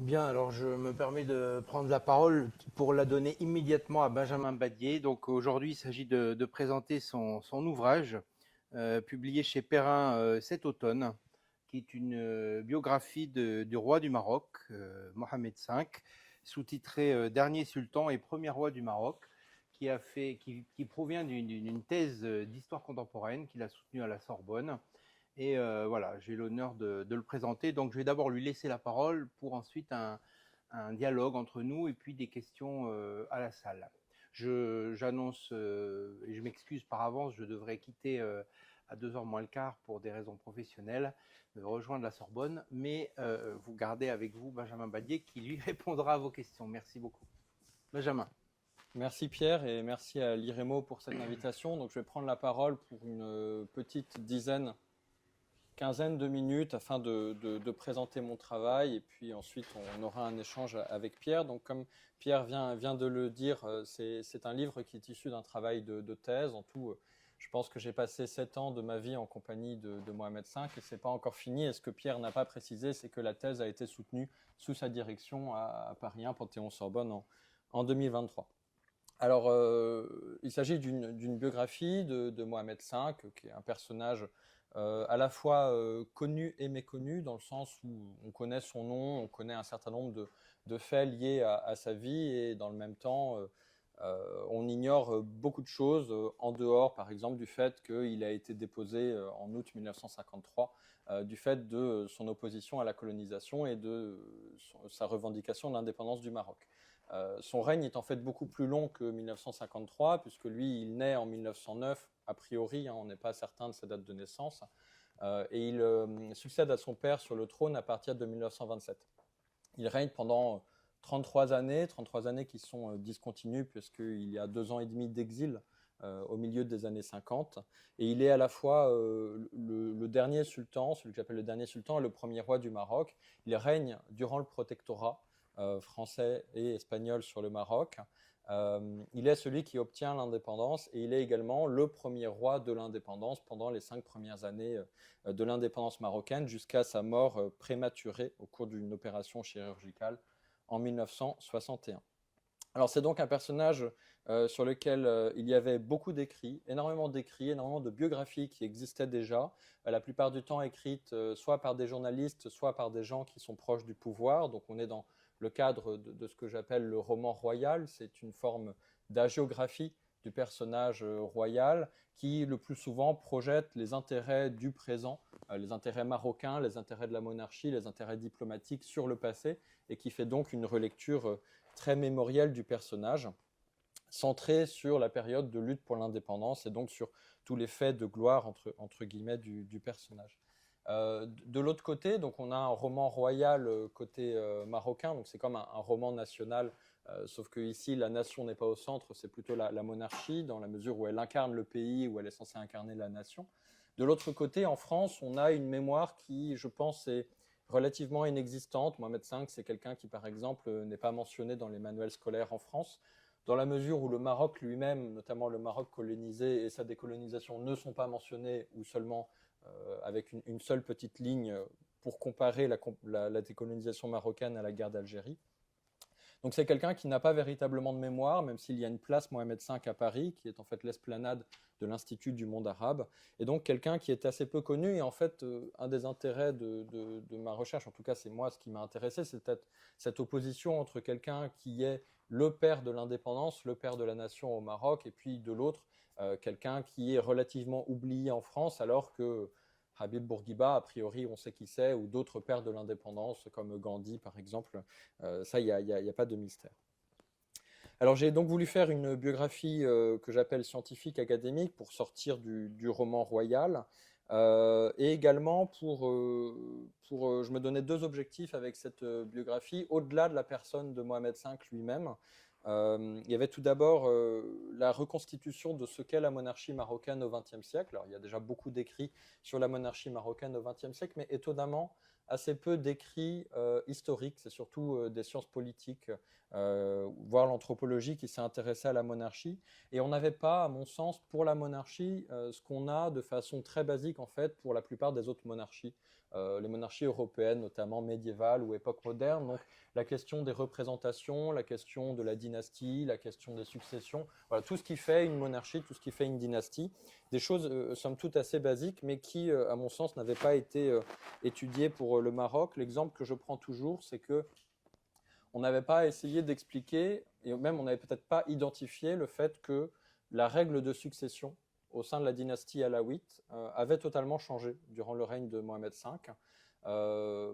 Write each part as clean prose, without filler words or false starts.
Bien, alors je me permets de prendre la parole pour la donner immédiatement à Benjamin Badier. Donc aujourd'hui, il s'agit de présenter son ouvrage publié chez Perrin cet automne, qui est une biographie du roi du Maroc, Mohamed V, sous-titré Dernier sultan et premier roi du Maroc, qui provient d'une thèse d'histoire contemporaine qu'il a soutenue à la Sorbonne. Et voilà, j'ai l'honneur de le présenter. Donc, je vais d'abord lui laisser la parole pour ensuite un dialogue entre nous et puis des questions à la salle. J'annonce, et je m'excuse par avance, je devrais quitter à 2 heures moins le quart pour des raisons professionnelles, rejoindre la Sorbonne, mais vous gardez avec vous Benjamin Badier qui lui répondra à vos questions. Merci beaucoup. Benjamin. Merci Pierre et merci à l'IREMO pour cette invitation. Donc je vais prendre la parole pour une petite quinzaine de minutes afin de présenter mon travail et puis ensuite on aura un échange avec Pierre. Donc comme Pierre vient de le dire, c'est un livre qui est issu d'un travail de thèse. En tout, je pense que j'ai passé 7 ans de ma vie en compagnie de Mohamed V et ce n'est pas encore fini. Et ce que Pierre n'a pas précisé, c'est que la thèse a été soutenue sous sa direction à Paris 1, Panthéon-Sorbonne en 2023. Alors, il s'agit d'une biographie de Mohamed V, qui est un personnage à la fois connu et méconnu, dans le sens où on connaît son nom, on connaît un certain nombre de faits liés à sa vie, et dans le même temps, on ignore beaucoup de choses, en dehors, par exemple, du fait qu'il a été déposé en août 1953, du fait de son opposition à la colonisation et de sa revendication de l'indépendance du Maroc. Son règne est en fait beaucoup plus long que 1953, puisque lui, il naît en 1909, a priori, hein, on n'est pas certain de sa date de naissance, et il succède à son père sur le trône à partir de 1927. Il règne pendant 33 années qui sont discontinues, puisqu'il y a 2 ans et demi d'exil au milieu des années 50, et il est à la fois le dernier sultan, celui que j'appelle le dernier sultan, et le premier roi du Maroc. Il règne durant le protectorat français et espagnol sur le Maroc. Il est celui qui obtient l'indépendance et il est également le premier roi de l'indépendance pendant les 5 premières années de l'indépendance marocaine jusqu'à sa mort prématurée au cours d'une opération chirurgicale en 1961. Alors c'est donc un personnage sur lequel il y avait beaucoup d'écrits, énormément de biographies qui existaient déjà, la plupart du temps écrites soit par des journalistes, soit par des gens qui sont proches du pouvoir. Donc on est dans le cadre de ce que j'appelle le roman royal. C'est une forme d'hagiographie du personnage royal qui le plus souvent projette les intérêts du présent, les intérêts marocains, les intérêts de la monarchie, les intérêts diplomatiques sur le passé, et qui fait donc une relecture très mémorielle du personnage, centré sur la période de lutte pour l'indépendance et donc sur tous les faits de gloire entre guillemets du personnage. De l'autre côté, donc on a un roman royal côté marocain, donc c'est comme un roman national, sauf que ici la nation n'est pas au centre, c'est plutôt la monarchie, dans la mesure où elle incarne le pays, où elle est censée incarner la nation. De l'autre côté, en France, on a une mémoire qui, je pense, est relativement inexistante. Mohamed V, c'est quelqu'un qui, par exemple, n'est pas mentionné dans les manuels scolaires en France, dans la mesure où le Maroc lui-même, notamment le Maroc colonisé et sa décolonisation, ne sont pas mentionnés, ou seulement avec une seule petite ligne pour comparer la décolonisation marocaine à la guerre d'Algérie. Donc c'est quelqu'un qui n'a pas véritablement de mémoire, même s'il y a une place Mohamed V à Paris, qui est en fait l'esplanade de l'Institut du monde arabe, et donc quelqu'un qui est assez peu connu. Et en fait, un des intérêts de ma recherche, en tout cas c'est moi ce qui m'a intéressé, c'est peut-être cette opposition entre quelqu'un qui est le père de l'indépendance, le père de la nation au Maroc, et puis de l'autre, quelqu'un qui est relativement oublié en France, alors que Habib Bourguiba, a priori, on sait qui c'est, ou d'autres pères de l'indépendance, comme Gandhi, par exemple. Ça, il n'y a pas de mystère. Alors, j'ai donc voulu faire une biographie que j'appelle scientifique académique pour sortir du roman royal. Et également je me donnais 2 objectifs avec cette biographie, au-delà de la personne de Mohamed V lui-même. Il y avait tout d'abord la reconstitution de ce qu'est la monarchie marocaine au XXe siècle. Alors, il y a déjà beaucoup d'écrits sur la monarchie marocaine au XXe siècle, mais étonnamment, assez peu d'écrits historiques. C'est surtout des sciences politiques, voire l'anthropologie qui s'est intéressée à la monarchie. Et on n'avait pas, à mon sens, pour la monarchie, ce qu'on a de façon très basique en fait pour la plupart des autres monarchies. Les monarchies européennes, notamment médiévales ou époque moderne. Donc, la question des représentations, la question de la dynastie, la question des successions, voilà, tout ce qui fait une monarchie, tout ce qui fait une dynastie, des choses somme toute assez basiques, mais qui, à mon sens, n'avaient pas été étudiées pour le Maroc. L'exemple que je prends toujours, c'est que on n'avait pas essayé d'expliquer, et même on n'avait peut-être pas identifié le fait que la règle de succession au sein de la dynastie alaouite avait totalement changé durant le règne de Mohamed V.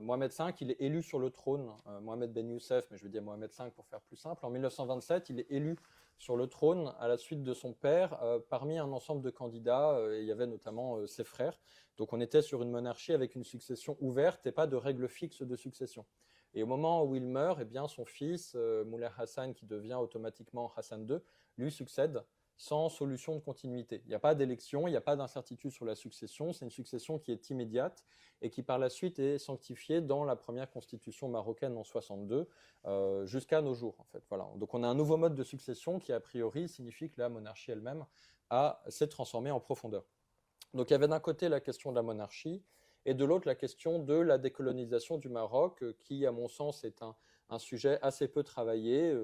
Mohamed V, il est élu sur le trône, Mohamed Ben Youssef, mais je vais dire Mohamed V pour faire plus simple. En 1927, il est élu sur le trône à la suite de son père parmi un ensemble de candidats, et il y avait notamment ses frères. Donc on était sur une monarchie avec une succession ouverte et pas de règle fixe de succession. Et au moment où il meurt, eh bien, son fils, Moulay Hassan, qui devient automatiquement Hassan II, lui succède sans solution de continuité. Il n'y a pas d'élection, il n'y a pas d'incertitude sur la succession, c'est une succession qui est immédiate et qui par la suite est sanctifiée dans la première constitution marocaine en 62 jusqu'à nos jours. En fait. Voilà. Donc on a un nouveau mode de succession qui a priori signifie que la monarchie elle-même s'est transformée en profondeur. Donc il y avait d'un côté la question de la monarchie et de l'autre la question de la décolonisation du Maroc qui à mon sens est un sujet assez peu travaillé.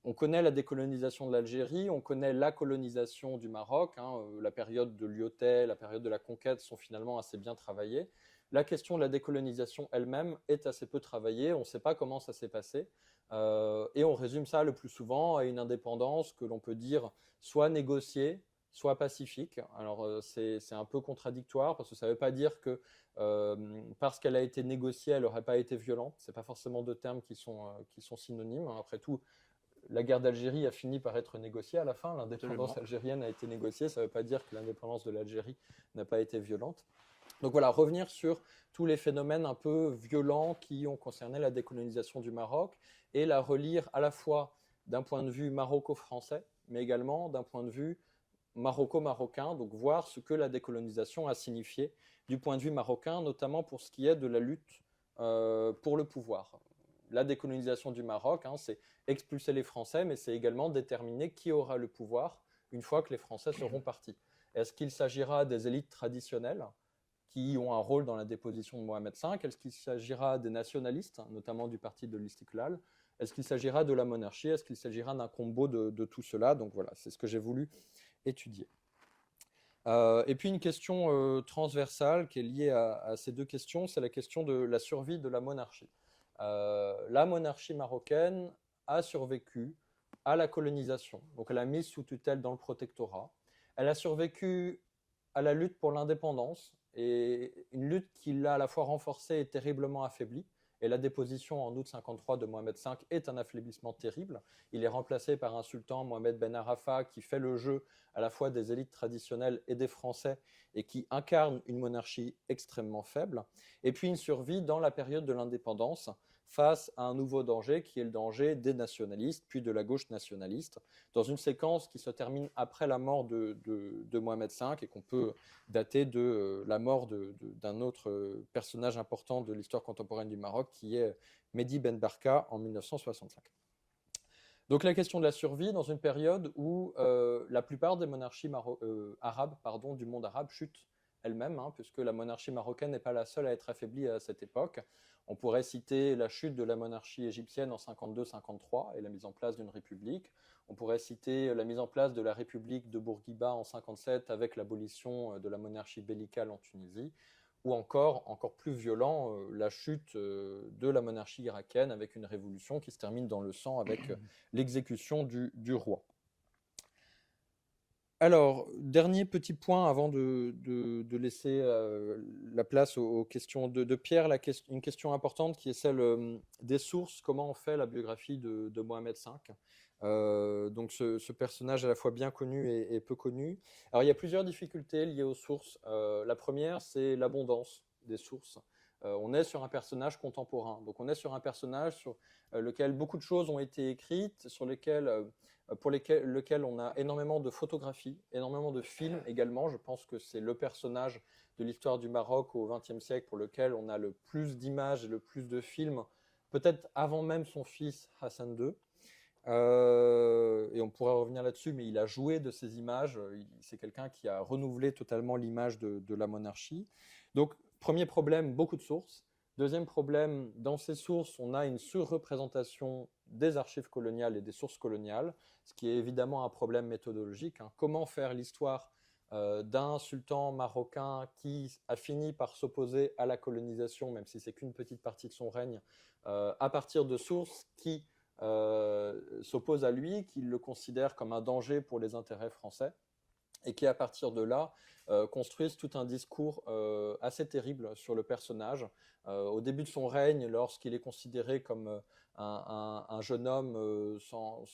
On connaît la décolonisation de l'Algérie, on connaît la colonisation du Maroc, la période de Lyautey, la période de la conquête sont finalement assez bien travaillées. La question de la décolonisation elle-même est assez peu travaillée, on ne sait pas comment ça s'est passé, et on résume ça le plus souvent à une indépendance que l'on peut dire soit négociée, soit pacifique. Alors c'est un peu contradictoire parce que ça ne veut pas dire que parce qu'elle a été négociée, elle n'aurait pas été violente. Ce n'est pas forcément deux termes qui sont synonymes. Après tout, la guerre d'Algérie a fini par être négociée à la fin. L'indépendance algérienne a été négociée. Ça ne veut pas dire que l'indépendance de l'Algérie n'a pas été violente. Donc voilà, revenir sur tous les phénomènes un peu violents qui ont concerné la décolonisation du Maroc et la relire à la fois d'un point de vue maroco-français, mais également d'un point de vue maroco-marocain, donc voir ce que la décolonisation a signifié du point de vue marocain, notamment pour ce qui est de la lutte pour le pouvoir. La décolonisation du Maroc, c'est expulser les Français, mais c'est également déterminer qui aura le pouvoir une fois que les Français seront partis. Est-ce qu'il s'agira des élites traditionnelles qui ont un rôle dans la déposition de Mohamed V? Est-ce qu'il s'agira des nationalistes, notamment du parti de l'Istiklal? Est-ce qu'il s'agira de la monarchie? Est-ce qu'il s'agira d'un combo de tout cela? Donc voilà, c'est ce que j'ai voulu étudier. Et puis une question transversale qui est liée à ces deux questions, c'est la question de la survie de la monarchie. La monarchie marocaine a survécu à la colonisation, donc elle a mise sous tutelle dans le protectorat. Elle a survécu à la lutte pour l'indépendance, et une lutte qui l'a à la fois renforcée et terriblement affaiblie. Et la déposition en août 53 de Mohamed V est un affaiblissement terrible. Il est remplacé par un sultan, Mohamed Ben Arafat, qui fait le jeu à la fois des élites traditionnelles et des Français et qui incarne une monarchie extrêmement faible. Et puis une survie dans la période de l'indépendance face à un nouveau danger qui est le danger des nationalistes, puis de la gauche nationaliste, dans une séquence qui se termine après la mort de Mohamed V et qu'on peut dater de la mort d'un autre personnage important de l'histoire contemporaine du Maroc, qui est Mehdi Ben Barka en 1965. Donc la question de la survie dans une période où la plupart des monarchies arabes du monde arabe chutent elles-mêmes, puisque la monarchie marocaine n'est pas la seule à être affaiblie à cette époque. On pourrait citer la chute de la monarchie égyptienne en 52-53 et la mise en place d'une république. On pourrait citer la mise en place de la république de Bourguiba en 57 avec l'abolition de la monarchie bellicale en Tunisie, ou encore plus violent, la chute de la monarchie irakienne avec une révolution qui se termine dans le sang avec l'exécution du roi. Alors, dernier petit point avant de laisser la place aux questions de Pierre, une question importante qui est celle des sources, comment on fait la biographie de Mohamed V. Donc ce personnage à la fois bien connu et peu connu. Alors il y a plusieurs difficultés liées aux sources. La première, c'est l'abondance des sources. On est sur un personnage contemporain, donc on est sur un personnage sur lequel beaucoup de choses ont été écrites, sur lesquelles lequel on a énormément de photographies, énormément de films également. Je pense que c'est le personnage de l'histoire du Maroc au XXe siècle pour lequel on a le plus d'images et le plus de films, peut-être avant même son fils Hassan II. Et on pourrait revenir là-dessus, mais il a joué de ces images. C'est quelqu'un qui a renouvelé totalement l'image de la monarchie. Donc, premier problème, beaucoup de sources. Deuxième problème, dans ces sources, on a une surreprésentation des archives coloniales et des sources coloniales, ce qui est évidemment un problème méthodologique. Hein. Comment faire l'histoire d'un sultan marocain qui a fini par s'opposer à la colonisation, même si c'est qu'une petite partie de son règne, à partir de sources qui s'opposent à lui, qui le considèrent comme un danger pour les intérêts français, et qui, à partir de là, construisent tout un discours assez terrible sur le personnage. Au début de son règne, lorsqu'il est considéré comme un jeune homme sans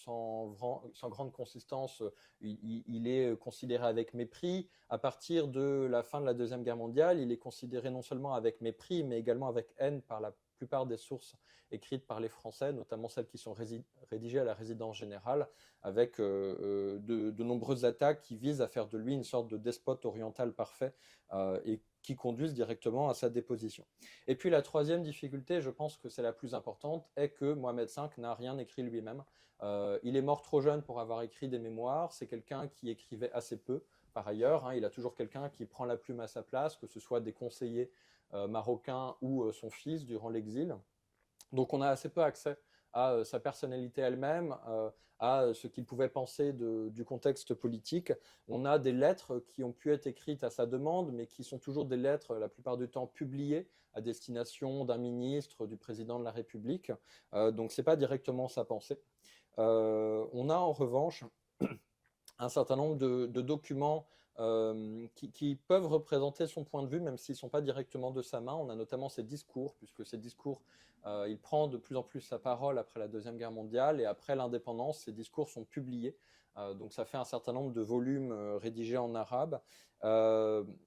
grande consistance, il est considéré avec mépris. À partir de la fin de la Deuxième Guerre mondiale, il est considéré non seulement avec mépris, mais également avec haine par la plupart des sources écrites par les Français, notamment celles qui sont rédigées à la résidence générale, avec de nombreuses attaques qui visent à faire de lui une sorte de despote oriental parfait et qui conduisent directement à sa déposition. Et puis la troisième difficulté, je pense que c'est la plus importante, est que Mohamed V n'a rien écrit lui-même. Il est mort trop jeune pour avoir écrit des mémoires, c'est quelqu'un qui écrivait assez peu. Par ailleurs, hein, il a toujours quelqu'un qui prend la plume à sa place, que ce soit des conseillers marocains ou son fils durant l'exil. Donc on a assez peu accès à sa personnalité elle-même, à ce qu'il pouvait penser du contexte politique. On a des lettres qui ont pu être écrites à sa demande, mais qui sont toujours des lettres, la plupart du temps, publiées à destination d'un ministre, du président de la République. Donc ce n'est pas directement sa pensée. On a en revanche un certain nombre de documents qui peuvent représenter son point de vue, même s'ils ne sont pas directement de sa main. On a notamment ses discours, puisque ces discours, il prend de plus en plus sa parole après la Deuxième Guerre mondiale, et après l'indépendance, ces discours sont publiés. Donc ça fait un certain nombre de volumes rédigés en arabe,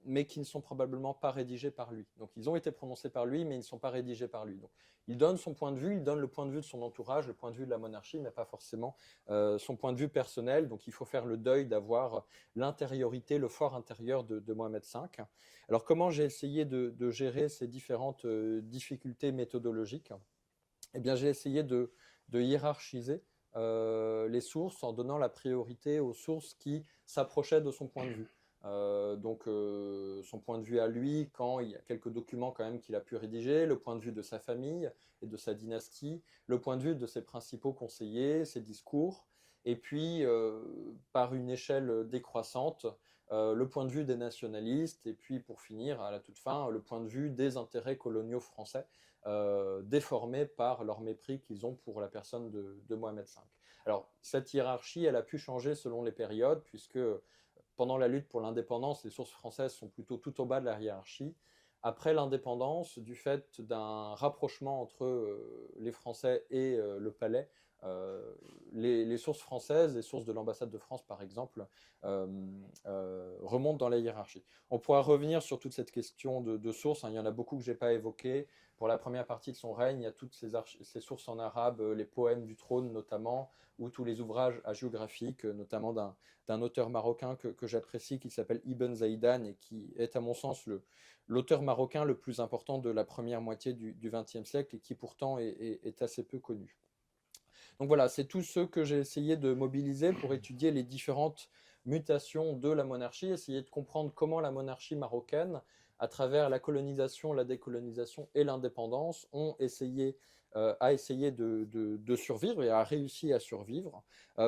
mais qui ne sont probablement pas rédigés par lui. Donc ils ont été prononcés par lui, mais ils ne sont pas rédigés par lui. Donc il donne son point de vue, il donne le point de vue de son entourage, le point de vue de la monarchie, mais pas forcément son point de vue personnel. Donc il faut faire le deuil d'avoir l'intériorité, le fort intérieur de Mohamed V. Alors comment j'ai essayé de gérer ces différentes difficultés méthodologiques? Eh bien j'ai essayé de hiérarchiser les sources en donnant la priorité aux sources qui s'approchaient de son point de vue. Donc son point de vue à lui quand il y a quelques documents quand même qu'il a pu rédiger, le point de vue de sa famille et de sa dynastie, le point de vue de ses principaux conseillers, ses discours, et puis par une échelle décroissante, le point de vue des nationalistes, et puis pour finir, à la toute fin, le point de vue des intérêts coloniaux français, déformés par leur mépris qu'ils ont pour la personne de Mohamed V. Alors cette hiérarchie, elle a pu changer selon les périodes, puisque pendant la lutte pour l'indépendance, les sources françaises sont plutôt tout au bas de la hiérarchie. Après l'indépendance, du fait d'un rapprochement entre les Français et le palais, les sources françaises, les sources de l'ambassade de France par exemple, remontent dans la hiérarchie. On pourra revenir sur toute cette question de sources, hein. Il y en a beaucoup que je n'ai pas évoquées. Pour la première partie de son règne, il y a toutes ces sources en arabe, les poèmes du trône notamment, ou tous les ouvrages hagiographiques, notamment d'un auteur marocain que j'apprécie, qui s'appelle Ibn Zaïdan, et qui est à mon sens l'auteur marocain le plus important de la première moitié du XXe siècle, et qui pourtant est assez peu connu. Donc voilà, c'est tout ce que j'ai essayé de mobiliser pour étudier les différentes mutations de la monarchie, essayer de comprendre comment la monarchie marocaine, à travers la colonisation, la décolonisation et l'indépendance, a essayé de survivre et a réussi à survivre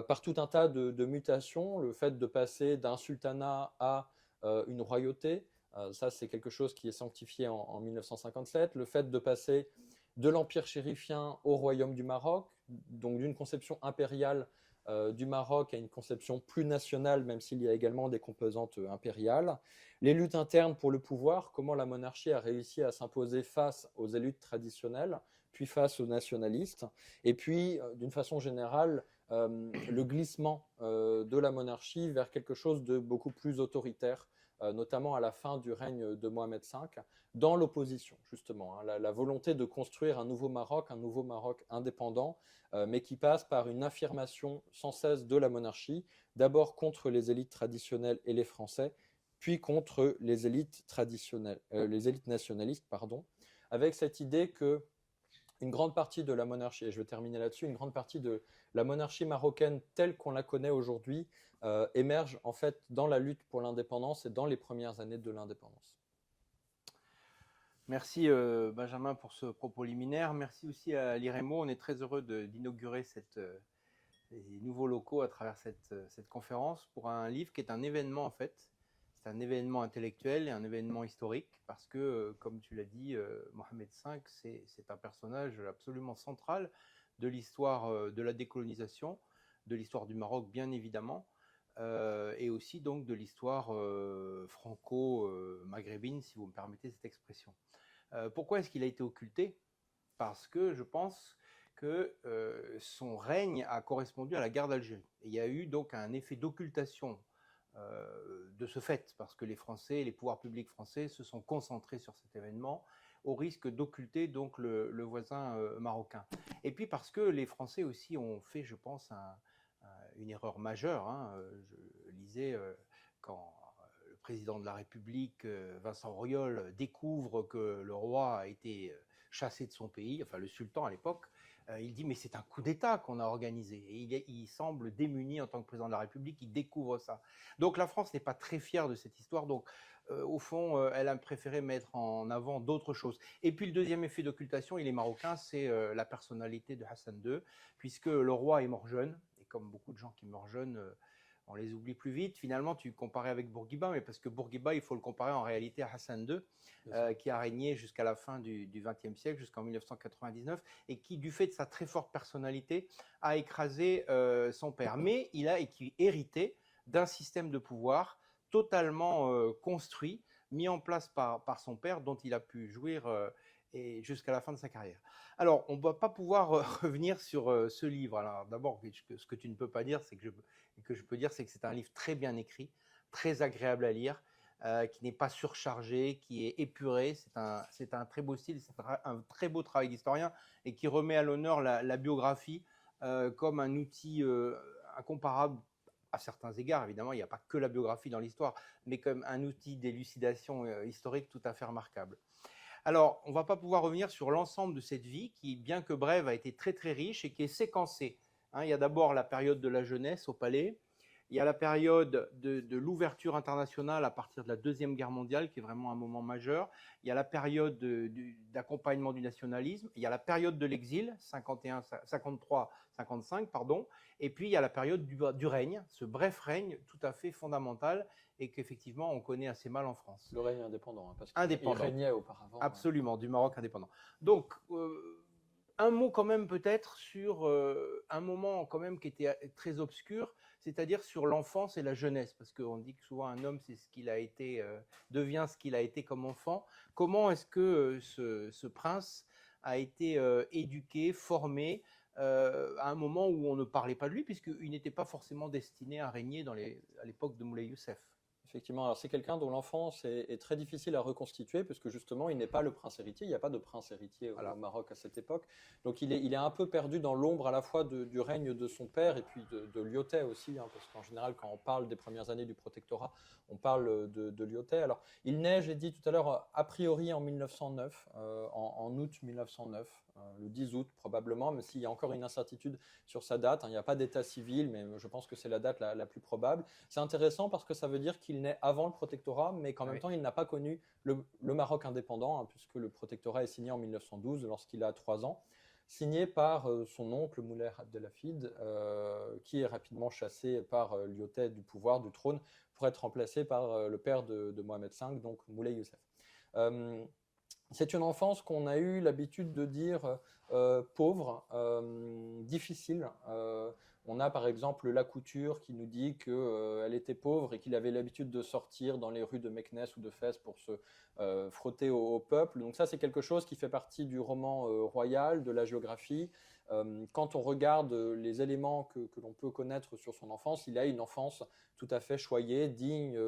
par tout un tas de mutations. Le fait de passer d'un sultanat à une royauté, ça c'est quelque chose qui est sanctifié en 1957. Le fait de passer de l'empire chérifien au royaume du Maroc, donc d'une conception impériale du Maroc à une conception plus nationale, même s'il y a également des composantes impériales. Les luttes internes pour le pouvoir, comment la monarchie a réussi à s'imposer face aux élites traditionnelles, puis face aux nationalistes. Et puis, d'une façon générale, le glissement de la monarchie vers quelque chose de beaucoup plus autoritaire, notamment à la fin du règne de Mohamed V, dans l'opposition, justement. Hein, la volonté de construire un nouveau Maroc indépendant, mais qui passe par une affirmation sans cesse de la monarchie, d'abord contre les élites traditionnelles et les Français, puis contre les élites les élites nationalistes, pardon, avec cette idée que une grande partie de la monarchie, et je vais terminer là-dessus, une grande partie de la monarchie marocaine telle qu'on la connaît aujourd'hui émerge en fait dans la lutte pour l'indépendance et dans les premières années de l'indépendance. Merci Benjamin pour ce propos liminaire. Merci aussi à l'IREMO. On est très heureux d'inaugurer les nouveaux locaux à travers cette conférence pour un livre qui est un événement en fait. C'est un événement intellectuel et un événement historique parce que, comme tu l'as dit, Mohamed V, c'est un personnage absolument central de l'histoire de la décolonisation, de l'histoire du Maroc bien évidemment, et aussi donc de l'histoire franco-maghrébine, si vous me permettez cette expression. Pourquoi est-ce qu'il a été occulté? Parce que je pense que son règne a correspondu à la guerre d'Algérie. Il y a eu donc un effet d'occultation de ce fait, parce que les Français, les pouvoirs publics français se sont concentrés sur cet événement au risque d'occulter donc le voisin marocain. Et puis parce que les Français aussi ont fait, je pense, une erreur majeure. Hein. Je lisais quand le président de la République, Vincent Auriol, découvre que le roi a été chassé de son pays, enfin le sultan à l'époque, il dit mais c'est un coup d'État qu'on a organisé. Et il semble démuni en tant que président de la République, il découvre ça. Donc la France n'est pas très fière de cette histoire, donc au fond, elle a préféré mettre en avant d'autres choses. Et puis le deuxième effet d'occultation, il est marocain, c'est la personnalité de Hassan II, puisque le roi est mort jeune, et comme beaucoup de gens qui meurent jeunes, on les oublie plus vite. Finalement, tu comparais avec Bourguiba, mais parce que Bourguiba, il faut le comparer en réalité à Hassan II, qui a régné jusqu'à la fin du XXe siècle, jusqu'en 1999, et qui, du fait de sa très forte personnalité, a écrasé son père. Mais il a hérité d'un système de pouvoir totalement construit, mis en place par son père, dont il a pu jouir et jusqu'à la fin de sa carrière. Alors, on ne va pas pouvoir revenir sur ce livre. Alors, d'abord, ce que tu ne peux pas dire, c'est que je peux dire, c'est que c'est un livre très bien écrit, très agréable à lire, qui n'est pas surchargé, qui est épuré. C'est un très beau style, c'est un très beau travail d'historien et qui remet à l'honneur la biographie comme un outil incomparable à certains égards. Évidemment, il n'y a pas que la biographie dans l'histoire, mais comme un outil d'élucidation historique tout à fait remarquable. Alors, on ne va pas pouvoir revenir sur l'ensemble de cette vie qui, bien que brève, a été très très riche et qui est séquencée. Hein, il y a d'abord la période de la jeunesse au palais, il y a la période de l'ouverture internationale à partir de la Deuxième Guerre mondiale, qui est vraiment un moment majeur. Il y a la période d'accompagnement du nationalisme. Il y a la période de l'exil, 53-55, pardon. Et puis, il y a la période du règne, ce bref règne tout à fait fondamental et qu'effectivement, on connaît assez mal en France. Le règne indépendant, hein, parce qu'il régnait auparavant. Absolument, du Maroc indépendant. Donc, un mot quand même peut-être sur un moment quand même qui était très obscur, c'est-à-dire sur l'enfance et la jeunesse, parce qu'on dit que souvent un homme c'est ce qu'il a été, devient ce qu'il a été comme enfant. Comment est-ce que ce prince a été éduqué, formé à un moment où on ne parlait pas de lui, puisqu'il n'était pas forcément destiné à régner à l'époque de Moulay Youssef? Effectivement, alors c'est quelqu'un dont l'enfance est très difficile à reconstituer, puisque justement, il n'est pas le prince héritier, il n'y a pas de prince héritier au Maroc à cette époque. Donc il est un peu perdu dans l'ombre à la fois du règne de son père et puis de Lyautey aussi, hein, parce qu'en général, quand on parle des premières années du protectorat, on parle de Lyautey. Alors il naît, j'ai dit tout à l'heure, a priori en 1909, en août 1909, le 10 août probablement, même s'il y a encore une incertitude sur sa date, hein, il n'y a pas d'état civil, mais je pense que c'est la date la plus probable. C'est intéressant parce que ça veut dire qu'il naît avant le protectorat, mais qu'en même temps, il n'a pas connu le Maroc indépendant, hein, puisque le protectorat est signé en 1912, lorsqu'il a 3 ans, signé par son oncle Moulay Abdelhafid, qui est rapidement chassé par Lyautey du pouvoir, du trône, pour être remplacé par le père de Mohamed V, donc Moulay Youssef. C'est une enfance qu'on a eu l'habitude de dire pauvre, difficile. On a par exemple La Couture qui nous dit qu'elle était pauvre et qu'il avait l'habitude de sortir dans les rues de Meknès ou de Fès pour se frotter au peuple. Donc ça, c'est quelque chose qui fait partie du roman royal, de la géographie. Quand on regarde les éléments que l'on peut connaître sur son enfance, il a une enfance tout à fait choyée, digne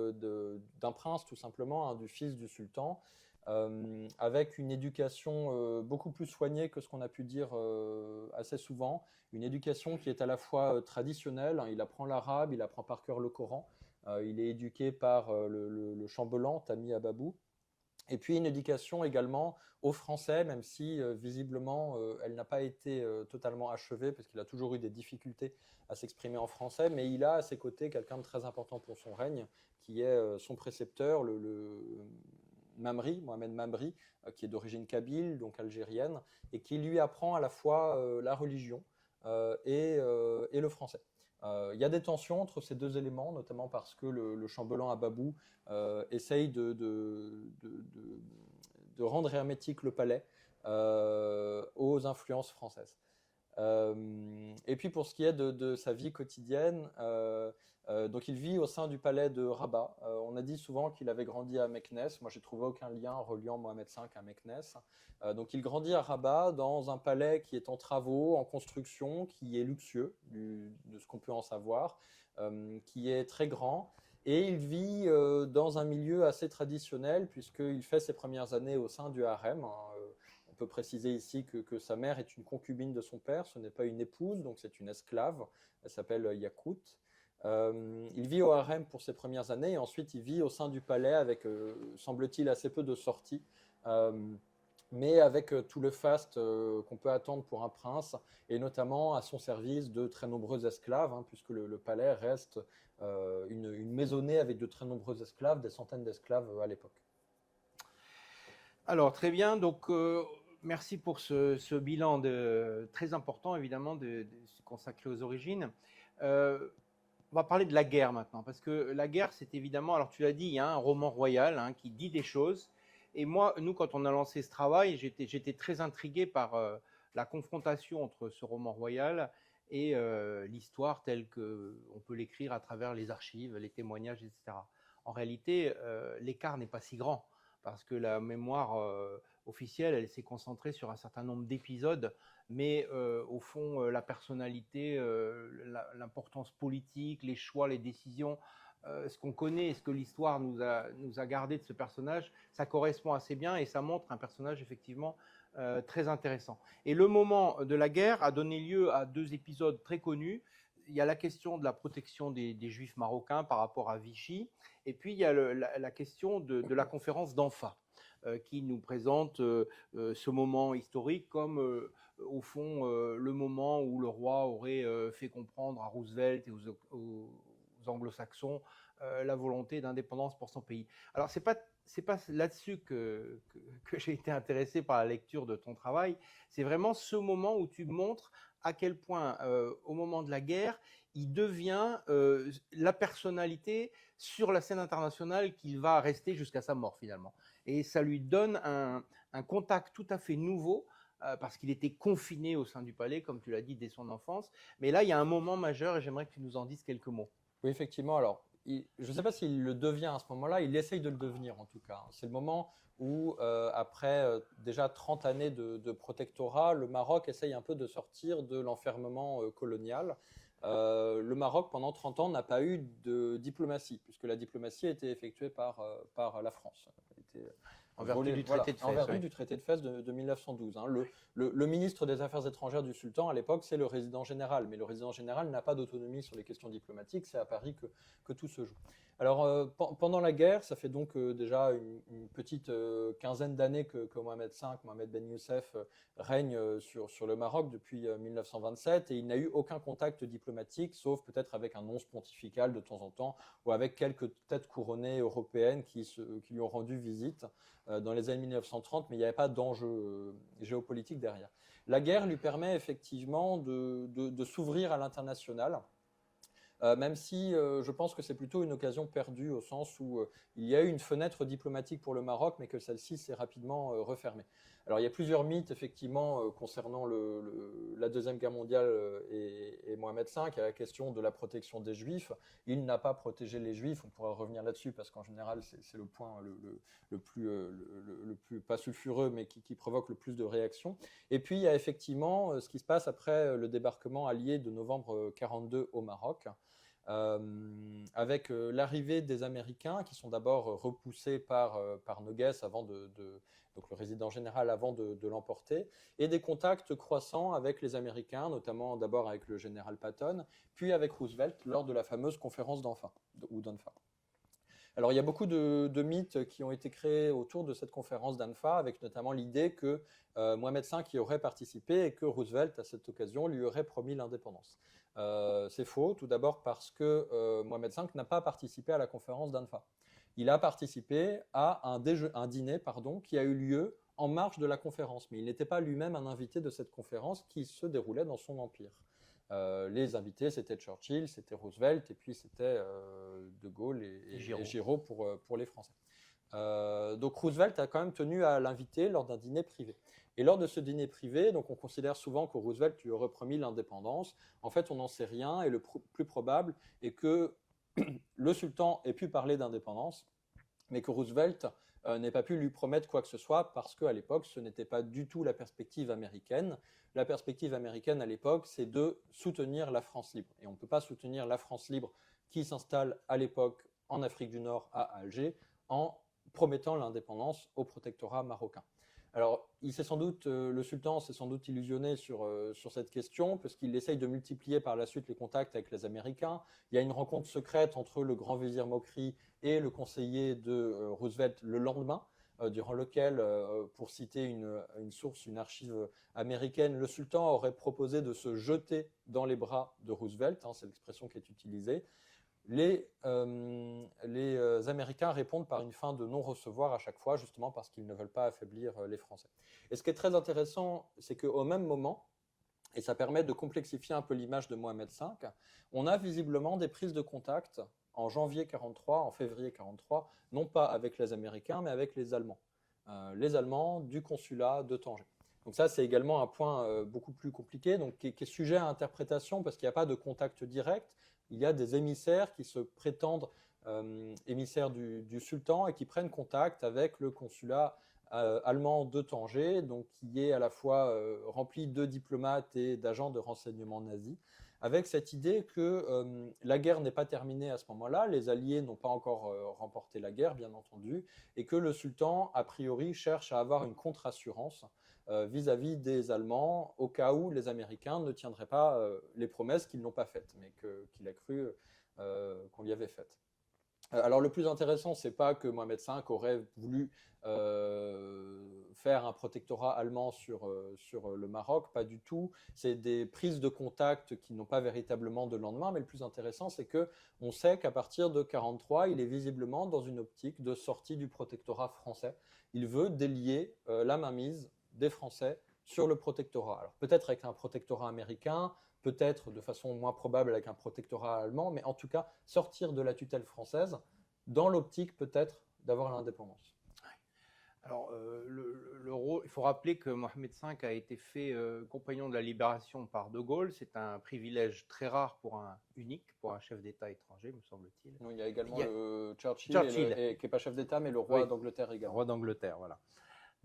d'un prince tout simplement, hein, du fils du sultan, avec une éducation beaucoup plus soignée que ce qu'on a pu dire assez souvent, une éducation qui est à la fois traditionnelle, hein, il apprend l'arabe, il apprend par cœur le Coran, il est éduqué par le chambellan Tammy Ababou, et puis une éducation également au français, même si visiblement elle n'a pas été totalement achevée, parce qu'il a toujours eu des difficultés à s'exprimer en français, mais il a à ses côtés quelqu'un de très important pour son règne, qui est son précepteur, Mamri, Mohamed Mamri, qui est d'origine kabyle, donc algérienne, et qui lui apprend à la fois la religion et le français. Il y a des tensions entre ces deux éléments, notamment parce que le chambellan Ababou essaye de rendre hermétique le palais aux influences françaises. Et puis pour ce qui est de sa vie quotidienne, donc il vit au sein du palais de Rabat. On a dit souvent qu'il avait grandi à Meknès. Moi, j'ai trouvé aucun lien reliant Mohamed V à Meknès. Donc il grandit à Rabat dans un palais qui est en travaux, en construction, qui est luxueux, de ce qu'on peut en savoir, qui est très grand. Et il vit dans un milieu assez traditionnel, puisqu'il fait ses premières années au sein du harem, hein. On peut préciser ici que sa mère est une concubine de son père, ce n'est pas une épouse, donc c'est une esclave, elle s'appelle Yakout. Il vit au harem pour ses premières années et ensuite il vit au sein du palais avec, semble-t-il, assez peu de sorties, mais avec tout le faste qu'on peut attendre pour un prince, et notamment à son service de très nombreux esclaves, hein, puisque le palais reste une maisonnée avec de très nombreux esclaves, des centaines d'esclaves à l'époque. Alors, très bien. Donc, merci pour ce bilan très important, évidemment, consacré aux origines. On va parler de la guerre maintenant, parce que la guerre, c'est évidemment, alors tu l'as dit, il y a un roman royal, hein, qui dit des choses. Et moi, nous, quand on a lancé ce travail, j'étais très intrigué par la confrontation entre ce roman royal et l'histoire telle qu'on peut l'écrire à travers les archives, les témoignages, etc. En réalité, l'écart n'est pas si grand, parce que la mémoire officielle, elle s'est concentrée sur un certain nombre d'épisodes, mais au fond, la personnalité, l'importance politique, les choix, les décisions, ce qu'on connaît et ce que l'histoire nous a gardé de ce personnage, ça correspond assez bien et ça montre un personnage effectivement très intéressant. Et le moment de la guerre a donné lieu à 2 épisodes très connus. Il y a la question de la protection des Juifs marocains par rapport à Vichy, et puis il y a la question de la conférence d'Anfa, qui nous présente ce moment historique comme au fond le moment où le roi aurait fait comprendre à Roosevelt et aux anglo-saxons la volonté d'indépendance pour son pays. Alors c'est pas là-dessus que j'ai été intéressé par la lecture de ton travail, c'est vraiment ce moment où tu montres à quel point au moment de la guerre, il devient la personnalité sur la scène internationale qu'il va rester jusqu'à sa mort finalement. Et ça lui donne un contact tout à fait nouveau, parce qu'il était confiné au sein du palais, comme tu l'as dit, dès son enfance. Mais là, il y a un moment majeur et j'aimerais que tu nous en dises quelques mots. Oui, effectivement. Alors, je ne sais pas s'il le devient à ce moment-là, il essaye de le devenir en tout cas. C'est le moment où, après déjà 30 années de protectorat, le Maroc essaye un peu de sortir de l'enfermement colonial. Le Maroc, pendant 30 ans, n'a pas eu de diplomatie, puisque la diplomatie a été effectuée par la France. En vertu du traité de Fès. En vertu du traité de Fès de 1912. Hein. Le ministre des Affaires étrangères du sultan, à l'époque, c'est le résident général. Mais le résident général n'a pas d'autonomie sur les questions diplomatiques. C'est à Paris que tout se joue. Alors, pendant la guerre, ça fait donc déjà une petite quinzaine d'années que Mohamed V, Mohamed Ben Youssef, règne sur le Maroc depuis 1927. Et il n'a eu aucun contact diplomatique, sauf peut-être avec un nonce pontifical de temps en temps, ou avec quelques têtes couronnées européennes qui lui ont rendu visite dans les années 1930, mais il n'y avait pas d'enjeu géopolitique derrière. La guerre lui permet effectivement de s'ouvrir à l'international. même si je pense que c'est plutôt une occasion perdue au sens où il y a eu une fenêtre diplomatique pour le Maroc, mais que celle-ci s'est rapidement refermée. Alors il y a plusieurs mythes effectivement concernant la Deuxième Guerre mondiale et Mohamed V, à la question de la protection des Juifs. Il n'a pas protégé les Juifs, on pourra revenir là-dessus parce qu'en général c'est le point le plus, pas sulfureux, mais qui provoque le plus de réactions. Et puis il y a effectivement ce qui se passe après le débarquement allié de novembre 1942 au Maroc. Avec l'arrivée des Américains qui sont d'abord repoussés par Noguès donc le résident général avant de l'emporter, et des contacts croissants avec les Américains, notamment d'abord avec le général Patton, puis avec Roosevelt lors de la fameuse conférence d'Anfa. Alors il y a beaucoup de mythes qui ont été créés autour de cette conférence d'Anfa, avec notamment l'idée que Mohamed V y aurait participé et que Roosevelt, à cette occasion, lui aurait promis l'indépendance. C'est faux, tout d'abord parce que Mohamed V n'a pas participé à la conférence d'Anfa. Il a participé à un dîner qui a eu lieu en marge de la conférence, mais il n'était pas lui-même un invité de cette conférence qui se déroulait dans son empire. Les invités, c'était Churchill, c'était Roosevelt, et puis c'était De Gaulle et Giraud pour les Français. Donc Roosevelt a quand même tenu à l'inviter lors d'un dîner privé. Et lors de ce dîner privé, donc on considère souvent que Roosevelt lui aurait promis l'indépendance. En fait, on n'en sait rien, et le plus probable est que le sultan ait pu parler d'indépendance, mais que Roosevelt n'ait pas pu lui promettre quoi que ce soit, parce qu'à l'époque, ce n'était pas du tout la perspective américaine. La perspective américaine à l'époque, c'est de soutenir la France libre. Et on ne peut pas soutenir la France libre qui s'installe à l'époque en Afrique du Nord, à Alger, en promettant l'indépendance au protectorat marocain. Alors, le sultan s'est sans doute illusionné sur cette question, parce qu'il essaye de multiplier par la suite les contacts avec les Américains. Il y a une rencontre secrète entre le grand vizir Mokri et le conseiller de Roosevelt le lendemain, durant lequel, pour citer une source, une archive américaine, le sultan aurait proposé de se jeter dans les bras de Roosevelt, c'est l'expression qui est utilisée. Les Américains répondent par une fin de non-recevoir à chaque fois, justement parce qu'ils ne veulent pas affaiblir les Français. Et ce qui est très intéressant, c'est qu'au même moment, et ça permet de complexifier un peu l'image de Mohamed V, on a visiblement des prises de contact en janvier 1943, en février 1943, non pas avec les Américains, mais avec les Allemands. Les Allemands du consulat de Tanger. Donc ça, c'est également un point beaucoup plus compliqué, donc qui est sujet à interprétation parce qu'il n'y a pas de contact direct. Il y a des émissaires qui se prétendent émissaires du sultan et qui prennent contact avec le consulat allemand de Tanger, donc qui est à la fois rempli de diplomates et d'agents de renseignement nazis, avec cette idée que la guerre n'est pas terminée à ce moment-là, les Alliés n'ont pas encore remporté la guerre, bien entendu, et que le sultan, a priori, cherche à avoir une contre-assurance vis-à-vis des Allemands, au cas où les Américains ne tiendraient pas les promesses qu'ils n'ont pas faites, mais qu'il a cru qu'on lui avait faites. Alors le plus intéressant, c'est pas que Mohamed V aurait voulu faire un protectorat allemand sur le Maroc, pas du tout. C'est des prises de contact qui n'ont pas véritablement de lendemain, mais le plus intéressant, c'est qu'on sait qu'à partir de 1943, il est visiblement dans une optique de sortie du protectorat français. Il veut délier la mainmise des Français sur le protectorat. Alors peut-être avec un protectorat américain, peut-être de façon moins probable avec un protectorat allemand, mais en tout cas sortir de la tutelle française dans l'optique peut-être d'avoir l'indépendance. Alors, il faut rappeler que Mohamed V a été fait compagnon de la libération par De Gaulle. C'est un privilège très rare pour un chef d'État étranger, me semble-t-il. Il y a également le Churchill. Qui n'est pas chef d'État, mais le roi d'Angleterre également. Le roi d'Angleterre, voilà.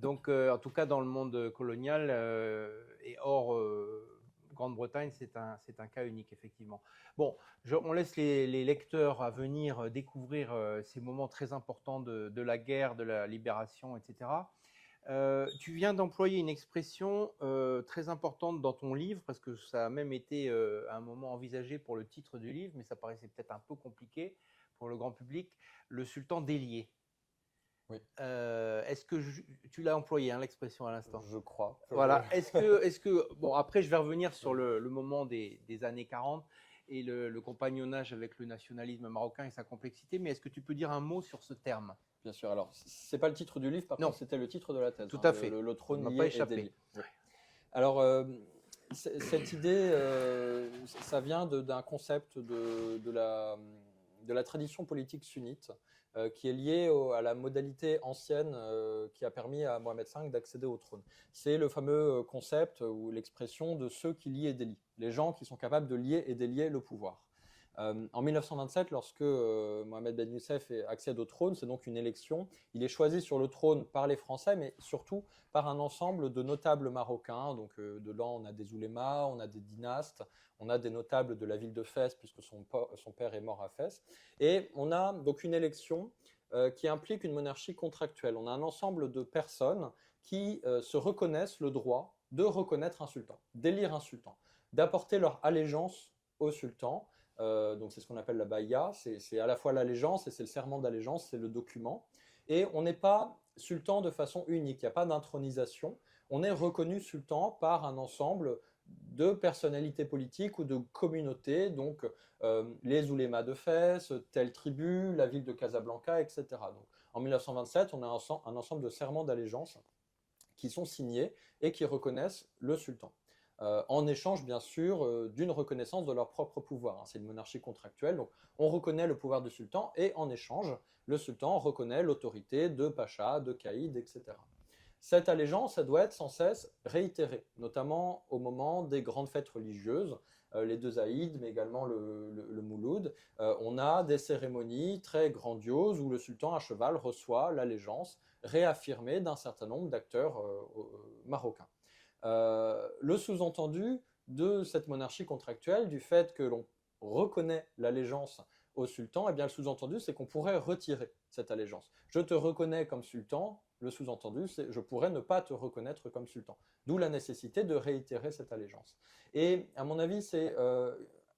Donc, en tout cas, dans le monde colonial et hors Grande-Bretagne, c'est un cas unique, effectivement. Bon, on laisse les lecteurs à venir découvrir ces moments très importants de la guerre, de la libération, etc. Tu viens d'employer une expression très importante dans ton livre, parce que ça a même été à un moment envisagé pour le titre du livre, mais ça paraissait peut-être un peu compliqué pour le grand public, le sultan délié. Oui. Est-ce que tu l'as employé, l'expression à l'instant? Je crois. Voilà. Bon, après, je vais revenir sur le moment des années 40 et le compagnonnage avec le nationalisme marocain et sa complexité, mais est-ce que tu peux dire un mot sur ce terme? Bien sûr. Alors, c'est pas le titre du livre, par contre, c'était le titre de la thèse. Tout à fait. Le trône n'a pas échappé. Oui. Alors, Cette idée, ça vient d'un concept de la tradition politique sunnite qui est lié à la modalité ancienne qui a permis à Mohamed V d'accéder au trône. C'est le fameux concept ou l'expression de ceux qui lient et délient, les gens qui sont capables de lier et délier le pouvoir. En 1927, lorsque Mohamed Ben Youssef accède au trône, c'est donc une élection. Il est choisi sur le trône par les Français, mais surtout par un ensemble de notables marocains. Donc, dedans, on a des oulémas, on a des dynastes, on a des notables de la ville de Fès, puisque son père est mort à Fès. Et on a donc une élection qui implique une monarchie contractuelle. On a un ensemble de personnes qui se reconnaissent le droit de reconnaître un sultan, d'élire un sultan, d'apporter leur allégeance au sultan. Donc c'est ce qu'on appelle la baïa, c'est à la fois l'allégeance et c'est le serment d'allégeance, c'est le document. Et on n'est pas sultan de façon unique, il n'y a pas d'intronisation. On est reconnu sultan par un ensemble de personnalités politiques ou de communautés, donc les oulémas de Fès, telle tribu, la ville de Casablanca, etc. Donc, en 1927, on a un ensemble de serments d'allégeance qui sont signés et qui reconnaissent le sultan. En échange, bien sûr, d'une reconnaissance de leur propre pouvoir. C'est une monarchie contractuelle, donc on reconnaît le pouvoir du sultan, et en échange, le sultan reconnaît l'autorité de pacha, de caïd, etc. Cette allégeance, ça doit être sans cesse réitérée, notamment au moment des grandes fêtes religieuses, les deux Aïds, mais également le Mouloud. On a des cérémonies très grandioses où le sultan à cheval reçoit l'allégeance réaffirmée d'un certain nombre d'acteurs marocains. Le sous-entendu de cette monarchie contractuelle, du fait que l'on reconnaît l'allégeance au sultan, eh bien le sous-entendu, c'est qu'on pourrait retirer cette allégeance. Je te reconnais comme sultan, le sous-entendu, c'est je pourrais ne pas te reconnaître comme sultan. D'où la nécessité de réitérer cette allégeance. Et à mon avis, c'est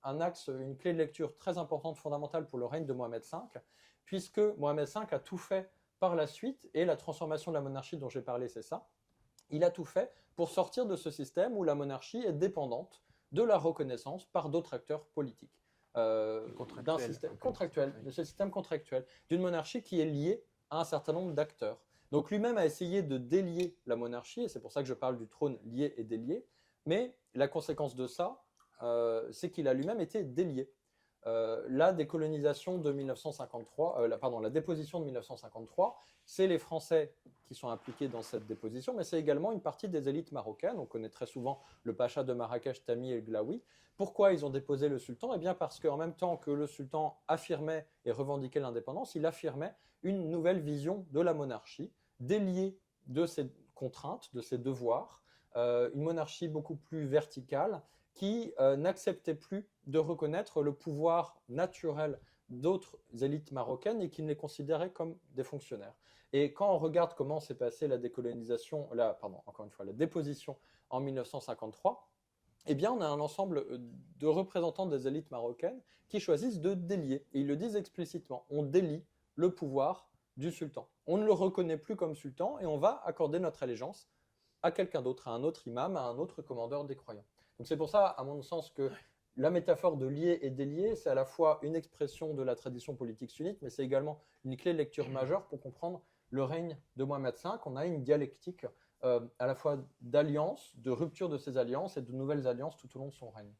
un axe, une clé de lecture très importante, fondamentale pour le règne de Mohamed V, puisque Mohamed V a tout fait par la suite, et la transformation de la monarchie dont j'ai parlé, c'est ça. Il a tout fait pour sortir de ce système où la monarchie est dépendante de la reconnaissance par d'autres acteurs politiques. D'un système contractuel, de ce système contractuel, d'une monarchie qui est liée à un certain nombre d'acteurs. Donc lui-même a essayé de délier la monarchie, et c'est pour ça que je parle du trône lié et délié, mais la conséquence de ça, c'est qu'il a lui-même été délié. La décolonisation de 1953, la déposition de 1953, c'est les Français qui sont impliqués dans cette déposition, mais c'est également une partie des élites marocaines. On connaît très souvent le pacha de Marrakech, Tami El Glaoui. Pourquoi ils ont déposé le sultan? Eh bien parce qu'en même temps que le sultan affirmait et revendiquait l'indépendance, il affirmait une nouvelle vision de la monarchie, déliée de ses contraintes, de ses devoirs, une monarchie beaucoup plus verticale, qui n'acceptait plus de reconnaître le pouvoir naturel d'autres élites marocaines et qui ne les considérait comme des fonctionnaires. Et quand on regarde comment s'est passée la décolonisation, encore une fois, la déposition en 1953, eh bien, on a un ensemble de représentants des élites marocaines qui choisissent de délier. Et ils le disent explicitement, on délie le pouvoir du sultan. On ne le reconnaît plus comme sultan et on va accorder notre allégeance à quelqu'un d'autre, à un autre imam, à un autre commandeur des croyants. Donc c'est pour ça, à mon sens, que la métaphore de lier et délier, c'est à la fois une expression de la tradition politique sunnite, mais c'est également une clé de lecture majeure pour comprendre le règne de Mohamed V. On a une dialectique à la fois d'alliance, de rupture de ces alliances et de nouvelles alliances tout au long de son règne.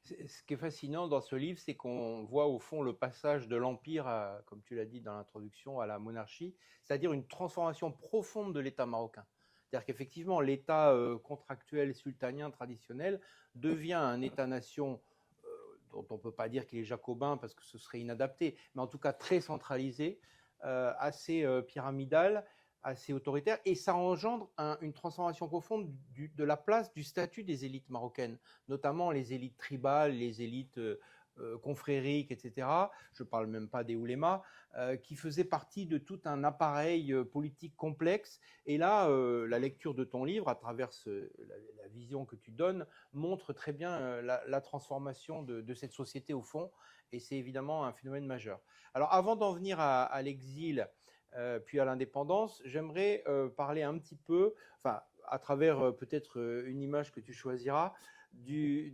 Ce qui est fascinant dans ce livre, c'est qu'on voit au fond le passage de l'Empire, comme tu l'as dit dans l'introduction, à la monarchie, c'est-à-dire une transformation profonde de l'État marocain. C'est-à-dire qu'effectivement, l'État contractuel sultanien traditionnel devient un État-nation dont on ne peut pas dire qu'il est jacobin parce que ce serait inadapté, mais en tout cas très centralisé, assez pyramidal, assez autoritaire, et ça engendre une transformation profonde de la place, du statut des élites marocaines, notamment les élites tribales, les élites confrériques, etc. Je ne parle même pas des oulémas, qui faisaient partie de tout un appareil politique complexe. Et là, la lecture de ton livre, à travers la vision que tu donnes, montre très bien la transformation de cette société au fond, et c'est évidemment un phénomène majeur. Alors, avant d'en venir à l'exil, puis à l'indépendance, j'aimerais parler un petit peu, enfin, à travers peut-être une image que tu choisiras, du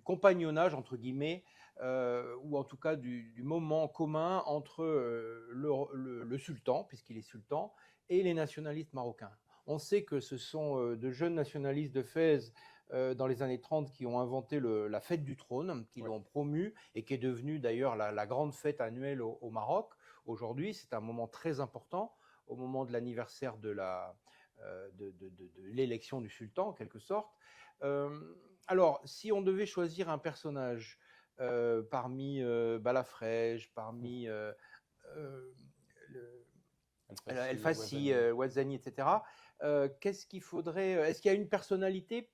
compagnonnage, entre guillemets, ou en tout cas du moment commun entre le sultan, puisqu'il est sultan, et les nationalistes marocains. On sait que ce sont de jeunes nationalistes de Fès dans les années 30 qui ont inventé la fête du trône, qui l'ont promue et qui est devenue d'ailleurs la grande fête annuelle au Maroc. Aujourd'hui, c'est un moment très important, au moment de l'anniversaire de l'élection du sultan, en quelque sorte. Alors, si on devait choisir un personnage parmi Balafrège, parmi El Fassi, Ouazzani, etc., qu'est-ce qu'il faudrait Est-ce qu'il y a une personnalité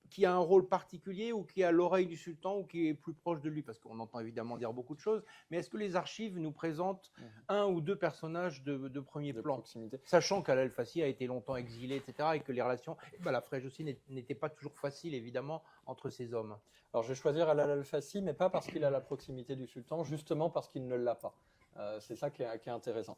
qui a un rôle particulier ou qui a l'oreille du sultan ou qui est plus proche de lui? Parce qu'on entend évidemment dire beaucoup de choses, mais est-ce que les archives nous présentent un ou deux personnages de premier plan, proximité. Sachant qu'Al Fassi a été longtemps exilé, etc., et que les relations, Balafrège aussi, n'étaient pas toujours faciles, évidemment, entre ces hommes. Alors, je vais choisir Al Fassi, mais pas parce qu'il a la proximité du sultan, justement parce qu'il ne l'a pas. C'est ça qui est intéressant.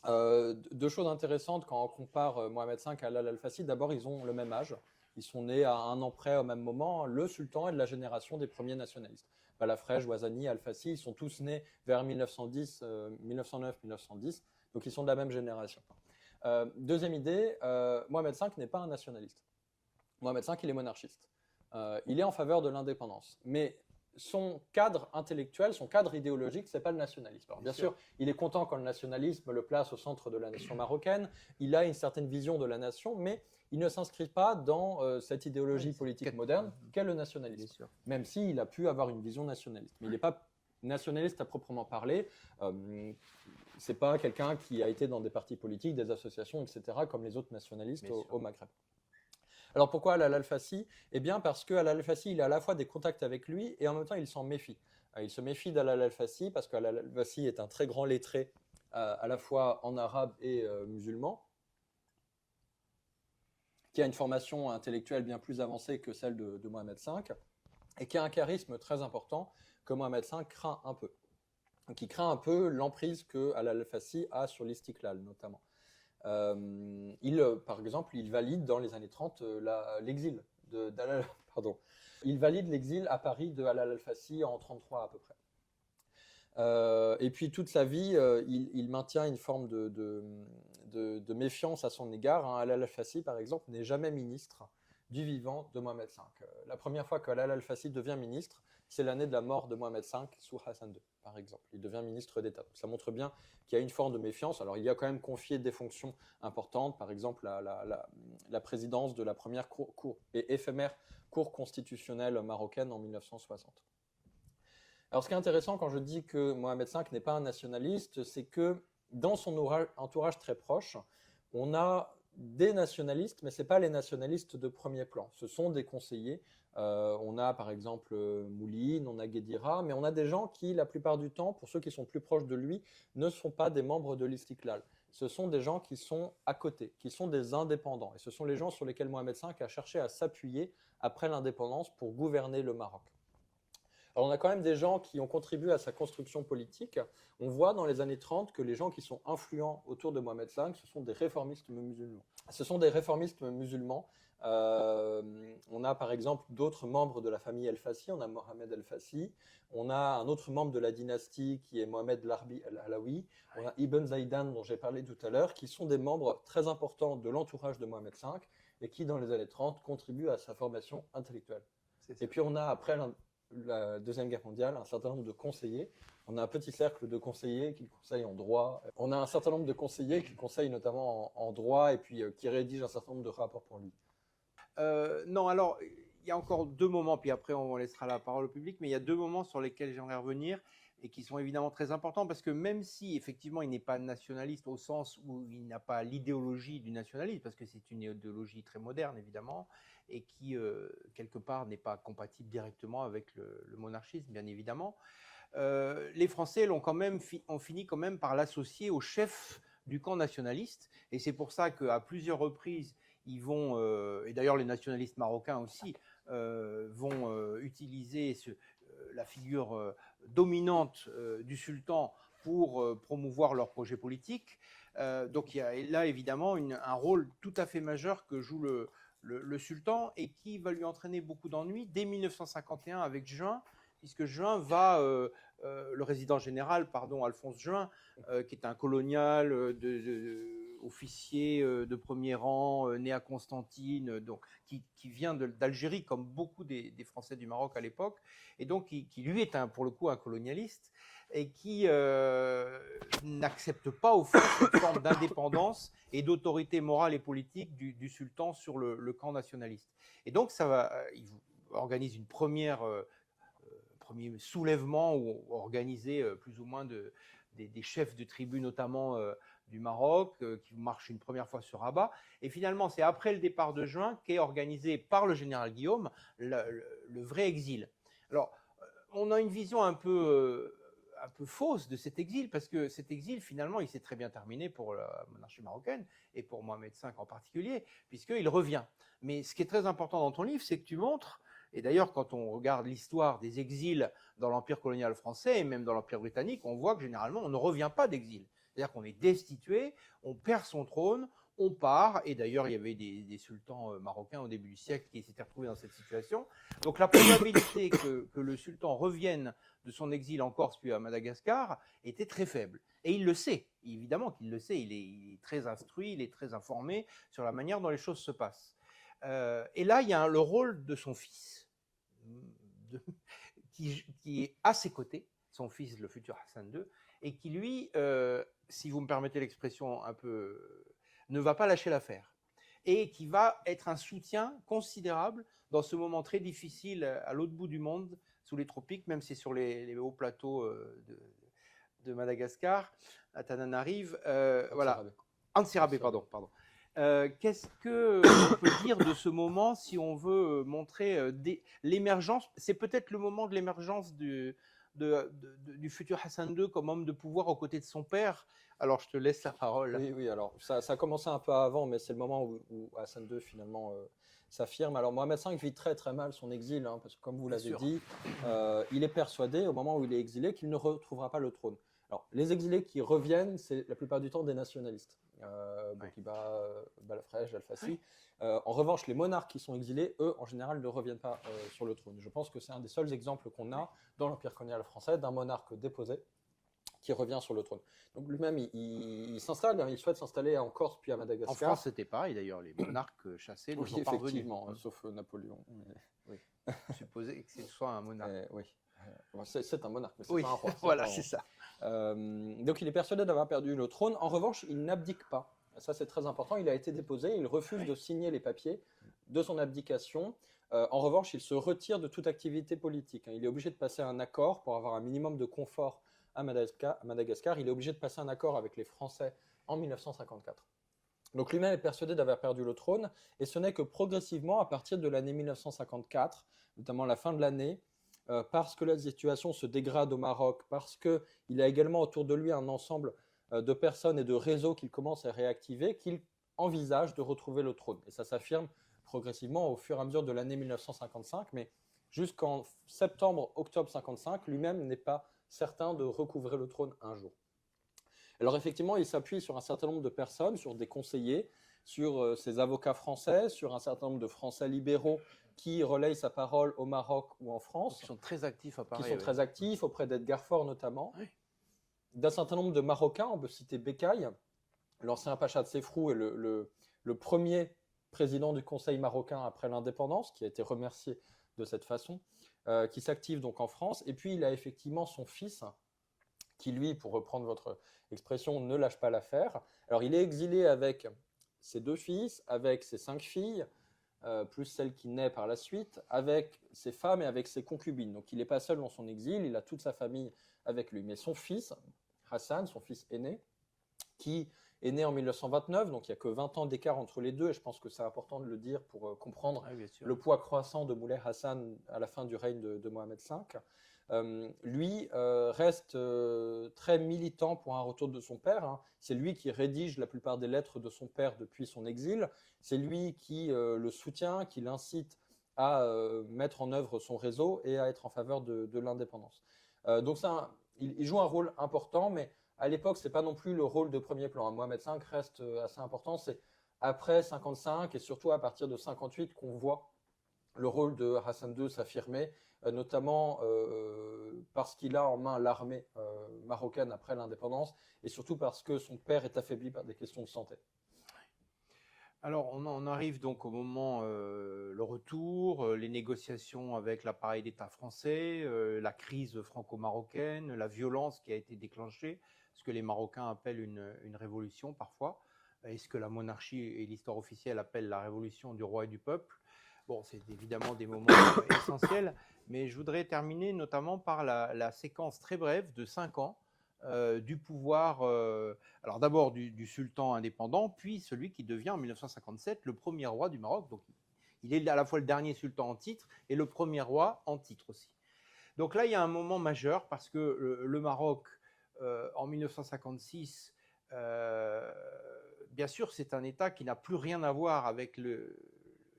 Deux choses intéressantes quand on compare Mohamed V à Al Fassi. D'abord, ils ont le même âge. Ils sont nés à un an près au même moment. Le sultan est de la génération des premiers nationalistes. Balafrège, Ouazzani, Al Fassi, ils sont tous nés vers 1910, 1909-1910. Donc, ils sont de la même génération. Deuxième idée, Mohamed V n'est pas un nationaliste. Mohamed V, il est monarchiste. Il est en faveur de l'indépendance. Mais son cadre intellectuel, son cadre idéologique, c'est pas le nationalisme. Alors, bien sûr, il est content quand le nationalisme le place au centre de la nation marocaine. Il a une certaine vision de la nation, mais il ne s'inscrit pas dans cette idéologie politique moderne qu'est le nationalisme. Même s'il a pu avoir une vision nationaliste. Mais il n'est pas nationaliste à proprement parler. C'est pas quelqu'un qui a été dans des partis politiques, des associations, etc., comme les autres nationalistes au Maghreb. Alors pourquoi Al Fassi? Eh bien parce qu'Al Fassi, il a à la fois des contacts avec lui et en même temps il s'en méfie. Il se méfie d'Al Fassi parce qu'Al Fassi est un très grand lettré à la fois en arabe et musulman, qui a une formation intellectuelle bien plus avancée que celle de Mohamed V et qui a un charisme très important que Mohamed V craint un peu. Donc il craint un peu l'emprise que Al Fassi a sur l'Istiklal notamment. Par exemple, il valide dans les années 30 l'exil pardon. Il valide l'exil à Paris de Al Fassi en 1933 à peu près. Et puis toute sa vie, il maintient une forme de méfiance à son égard. Al Fassi, par exemple, n'est jamais ministre du vivant de Mohamed V. La première fois qu'Al Fassi devient ministre, c'est l'année de la mort de Mohamed V sous Hassan II, par exemple. Il devient ministre d'État. Ça montre bien qu'il y a une forme de méfiance. Alors, il y a quand même confié des fonctions importantes, par exemple la présidence de la première cour et éphémère cour constitutionnelle marocaine en 1960. Alors, ce qui est intéressant quand je dis que Mohamed V n'est pas un nationaliste, c'est que dans son entourage très proche, on a des nationalistes, mais ce n'est pas les nationalistes de premier plan. Ce sont des conseillers. On a par exemple Mouline, on a Guédira, mais on a des gens qui, la plupart du temps, pour ceux qui sont plus proches de lui, ne sont pas des membres de l'Istiklal. Ce sont des gens qui sont à côté, qui sont des indépendants. Et ce sont les gens sur lesquels Mohamed V a cherché à s'appuyer après l'indépendance pour gouverner le Maroc. Alors on a quand même des gens qui ont contribué à sa construction politique. On voit dans les années 30 que les gens qui sont influents autour de Mohamed V, ce sont des réformistes musulmans. Ce sont des réformistes musulmans. On a par exemple d'autres membres de la famille El Fassi, on a Mohamed El Fassi, on a un autre membre de la dynastie qui est Mohamed Larbi Al-Alawi, on a Ibn Zaydan dont j'ai parlé tout à l'heure, qui sont des membres très importants de l'entourage de Mohamed V et qui dans les années 30 contribuent à sa formation intellectuelle. Et puis on a après la Deuxième Guerre mondiale, un certain nombre de conseillers. On a un petit cercle de conseillers qui conseillent en droit. On a un certain nombre de conseillers qui conseillent notamment en droit et puis qui rédigent un certain nombre de rapports pour lui. Non, alors, il y a encore deux moments, puis après on laissera la parole au public, mais il y a deux moments sur lesquels j'aimerais revenir et qui sont évidemment très importants parce que même si effectivement il n'est pas nationaliste au sens où il n'a pas l'idéologie du nationalisme, parce que c'est une idéologie très moderne évidemment, et qui quelque part n'est pas compatible directement avec le monarchisme bien évidemment, les Français ont fini quand même par l'associer au chef du camp nationaliste, et c'est pour ça qu'à plusieurs reprises ils vont, et d'ailleurs les nationalistes marocains aussi, vont utiliser la figure dominante du sultan pour promouvoir leur projet politique. Donc il y a là évidemment un rôle tout à fait majeur que joue le sultan et qui va lui entraîner beaucoup d'ennuis dès 1951 avec Juin, puisque Juin va, le résident général, Alphonse Juin, qui est un colonial officier de premier rang, né à Constantine, donc, qui vient d'Algérie, comme beaucoup des Français du Maroc à l'époque, et donc qui lui est pour le coup un colonialiste, et qui n'accepte pas au fond cette forme d'indépendance et d'autorité morale et politique du sultan sur le camp nationaliste. Et donc il organise une premier soulèvement organisé plus ou moins des chefs de tribus, notamment du Maroc, qui marchent une première fois sur Rabat. Et finalement, c'est après le départ de Juin qu'est organisé par le général Guillaume le vrai exil. Alors, on a une vision un peu fausse de cet exil, parce que cet exil, finalement, il s'est très bien terminé pour la monarchie marocaine, et pour Mohamed V en particulier, puisqu'il revient. Mais ce qui est très important dans ton livre, c'est que tu montres, et d'ailleurs, quand on regarde l'histoire des exils dans l'Empire colonial français, et même dans l'Empire britannique, on voit que généralement, on ne revient pas d'exil. C'est-à-dire qu'on est destitué, on perd son trône, on part, et d'ailleurs il y avait des sultans marocains au début du siècle qui s'étaient retrouvés dans cette situation. Donc la probabilité que le sultan revienne de son exil en Corse puis à Madagascar était très faible. Et il le sait, évidemment qu'il le sait, il est très instruit, il est très informé sur la manière dont les choses se passent. Et là, il y a le rôle de son fils, qui est à ses côtés, son fils, le futur Hassan II, et qui lui, si vous me permettez l'expression un peu, ne va pas lâcher l'affaire, et qui va être un soutien considérable dans ce moment très difficile à l'autre bout du monde, sous les tropiques, même si sur les hauts plateaux de Madagascar, à Tananarive, voilà. Antsirabe, pardon. Qu'est-ce qu'on peut dire de ce moment si on veut montrer l'émergence? C'est peut-être le moment de l'émergence du futur Hassan II comme homme de pouvoir aux côtés de son père. Alors je te laisse la parole. Oui, alors ça a commencé un peu avant, mais c'est le moment où Hassan II finalement s'affirme. Alors Mohamed V vit très très mal son exil, hein, parce que comme vous l'avez dit, il est persuadé au moment où il est exilé qu'il ne retrouvera pas le trône. Alors les exilés qui reviennent, c'est la plupart du temps des nationalistes. Bourguiba, Balafrèche, Alfassi. En revanche, les monarques qui sont exilés, eux, en général, ne reviennent pas sur le trône. Je pense que c'est un des seuls exemples qu'on a dans l'Empire colonial français d'un monarque déposé qui revient sur le trône. Donc lui-même, il s'installe, il souhaite s'installer en Corse puis à Madagascar. En France, c'était pareil d'ailleurs, les monarques chassés ne sont pas revenus. Effectivement, sauf Napoléon. Oui. Supposer que ce soit un monarque. Oui. C'est un monarque, mais c'est oui. pas un roi. Voilà, c'est ça. Donc il est persuadé d'avoir perdu le trône. En revanche, il n'abdique pas. Ça, c'est très important. Il a été déposé. Il refuse de signer les papiers de son abdication. En revanche, il se retire de toute activité politique. Il est obligé de passer un accord pour avoir un minimum de confort à Madagascar. Il est obligé de passer un accord avec les Français en 1954. Donc lui-même est persuadé d'avoir perdu le trône. Et ce n'est que progressivement, à partir de l'année 1954, notamment la fin de l'année, parce que la situation se dégrade au Maroc, parce qu'il a également autour de lui un ensemble de personnes et de réseaux qu'il commence à réactiver, qu'il envisage de retrouver le trône. Et ça s'affirme progressivement au fur et à mesure de l'année 1955, mais jusqu'en septembre-octobre 1955, lui-même n'est pas certain de recouvrer le trône un jour. Alors effectivement, il s'appuie sur un certain nombre de personnes, sur des conseillers, sur ses avocats français, sur un certain nombre de Français libéraux qui relayent sa parole au Maroc ou en France. Qui sont très actifs à Paris. Qui sont très actifs, auprès d'Edgar Faure notamment. Oui. D'un certain nombre de Marocains, on peut citer Bécaye, l'ancien pacha de Sefrou et le premier président du Conseil marocain après l'indépendance, qui a été remercié de cette façon, qui s'active donc en France. Et puis il a effectivement son fils, qui lui, pour reprendre votre expression, ne lâche pas l'affaire. Alors il est exilé avec ses 2 fils, avec ses 5 filles, plus celle qui naît par la suite, avec ses femmes et avec ses concubines. Donc il n'est pas seul dans son exil, il a toute sa famille avec lui. Mais son fils, Hassan, son fils aîné, qui est né en 1929, donc il n'y a que 20 ans d'écart entre les deux, et je pense que c'est important de le dire pour comprendre le poids croissant de Moulay Hassan à la fin du règne de Mohamed V. Lui reste très militant pour un retour de son père. C'est lui qui rédige la plupart des lettres de son père depuis son exil. C'est lui qui le soutient, qui l'incite à mettre en œuvre son réseau et à être en faveur de l'indépendance. Donc il joue un rôle important, mais à l'époque, ce n'est pas non plus le rôle de premier plan. Mohamed V reste assez important. C'est après 55 et surtout à partir de 58 qu'on voit le rôle de Hassan II s'affirmer notamment parce qu'il a en main l'armée marocaine après l'indépendance, et surtout parce que son père est affaibli par des questions de santé. Alors, on arrive donc au moment, le retour, les négociations avec l'appareil d'État français, la crise franco-marocaine, la violence qui a été déclenchée, ce que les Marocains appellent une révolution parfois, et ce que la monarchie et l'histoire officielle appellent la révolution du roi et du peuple. Bon, c'est évidemment des moments essentiels, mais je voudrais terminer notamment par la séquence très brève de 5 ans du pouvoir, alors d'abord du sultan indépendant, puis celui qui devient en 1957 le premier roi du Maroc. Donc il est à la fois le dernier sultan en titre et le premier roi en titre aussi. Donc là, il y a un moment majeur parce que le Maroc, en 1956, bien sûr, c'est un État qui n'a plus rien à voir avec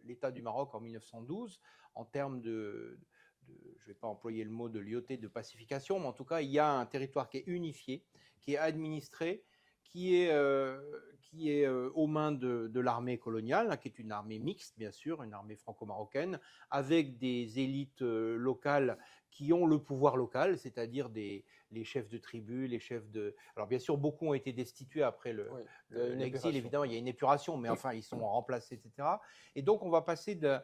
l'État du Maroc en 1912 en termes je ne vais pas employer le mot de loyauté, de pacification, mais en tout cas, il y a un territoire qui est unifié, qui est administré, qui est aux mains de l'armée coloniale, hein, qui est une armée mixte, bien sûr, une armée franco-marocaine, avec des élites locales qui ont le pouvoir local, c'est-à-dire les chefs de tribus, les chefs de... Alors bien sûr, beaucoup ont été destitués après l'exil, évidemment, il y a une épuration, mais enfin, ils sont remplacés, etc. Et donc, on va passer de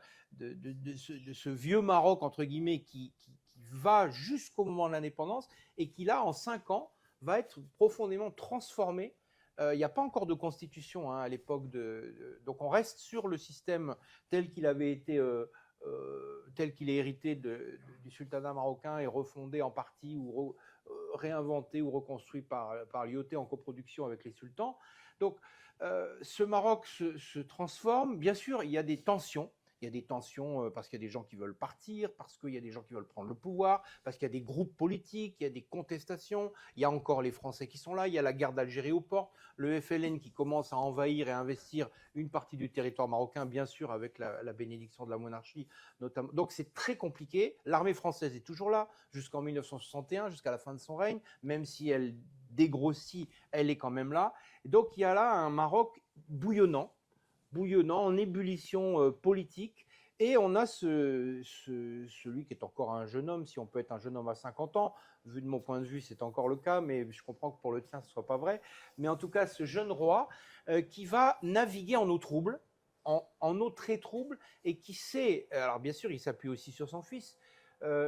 ce vieux Maroc, entre guillemets, qui va jusqu'au moment de l'indépendance et qui, là, en 5 ans, va être profondément transformé. Il n'y a pas encore de constitution à l'époque. Donc, on reste sur le système tel qu'il avait été, tel qu'il est hérité du sultanat marocain et refondé en partie ou réinventé ou reconstruit par l'IOT en coproduction avec les sultans. Donc, ce Maroc se transforme. Bien sûr, il y a des tensions. Il y a des tensions parce qu'il y a des gens qui veulent partir, parce qu'il y a des gens qui veulent prendre le pouvoir, parce qu'il y a des groupes politiques, il y a des contestations. Il y a encore les Français qui sont là, il y a la guerre d'Algérie aux portes, le FLN qui commence à envahir et investir une partie du territoire marocain, bien sûr, avec la bénédiction de la monarchie, notamment. Donc c'est très compliqué. L'armée française est toujours là jusqu'en 1961, jusqu'à la fin de son règne, même si elle dégrossit, elle est quand même là. Et donc il y a là un Maroc bouillonnant, en ébullition politique. Et on a celui qui est encore un jeune homme, si on peut être un jeune homme à 50 ans, vu de mon point de vue, c'est encore le cas, mais je comprends que pour le tien, ce ne soit pas vrai. Mais en tout cas, ce jeune roi qui va naviguer en eau trouble, en eau très trouble, et qui sait, alors bien sûr, il s'appuie aussi sur son fils,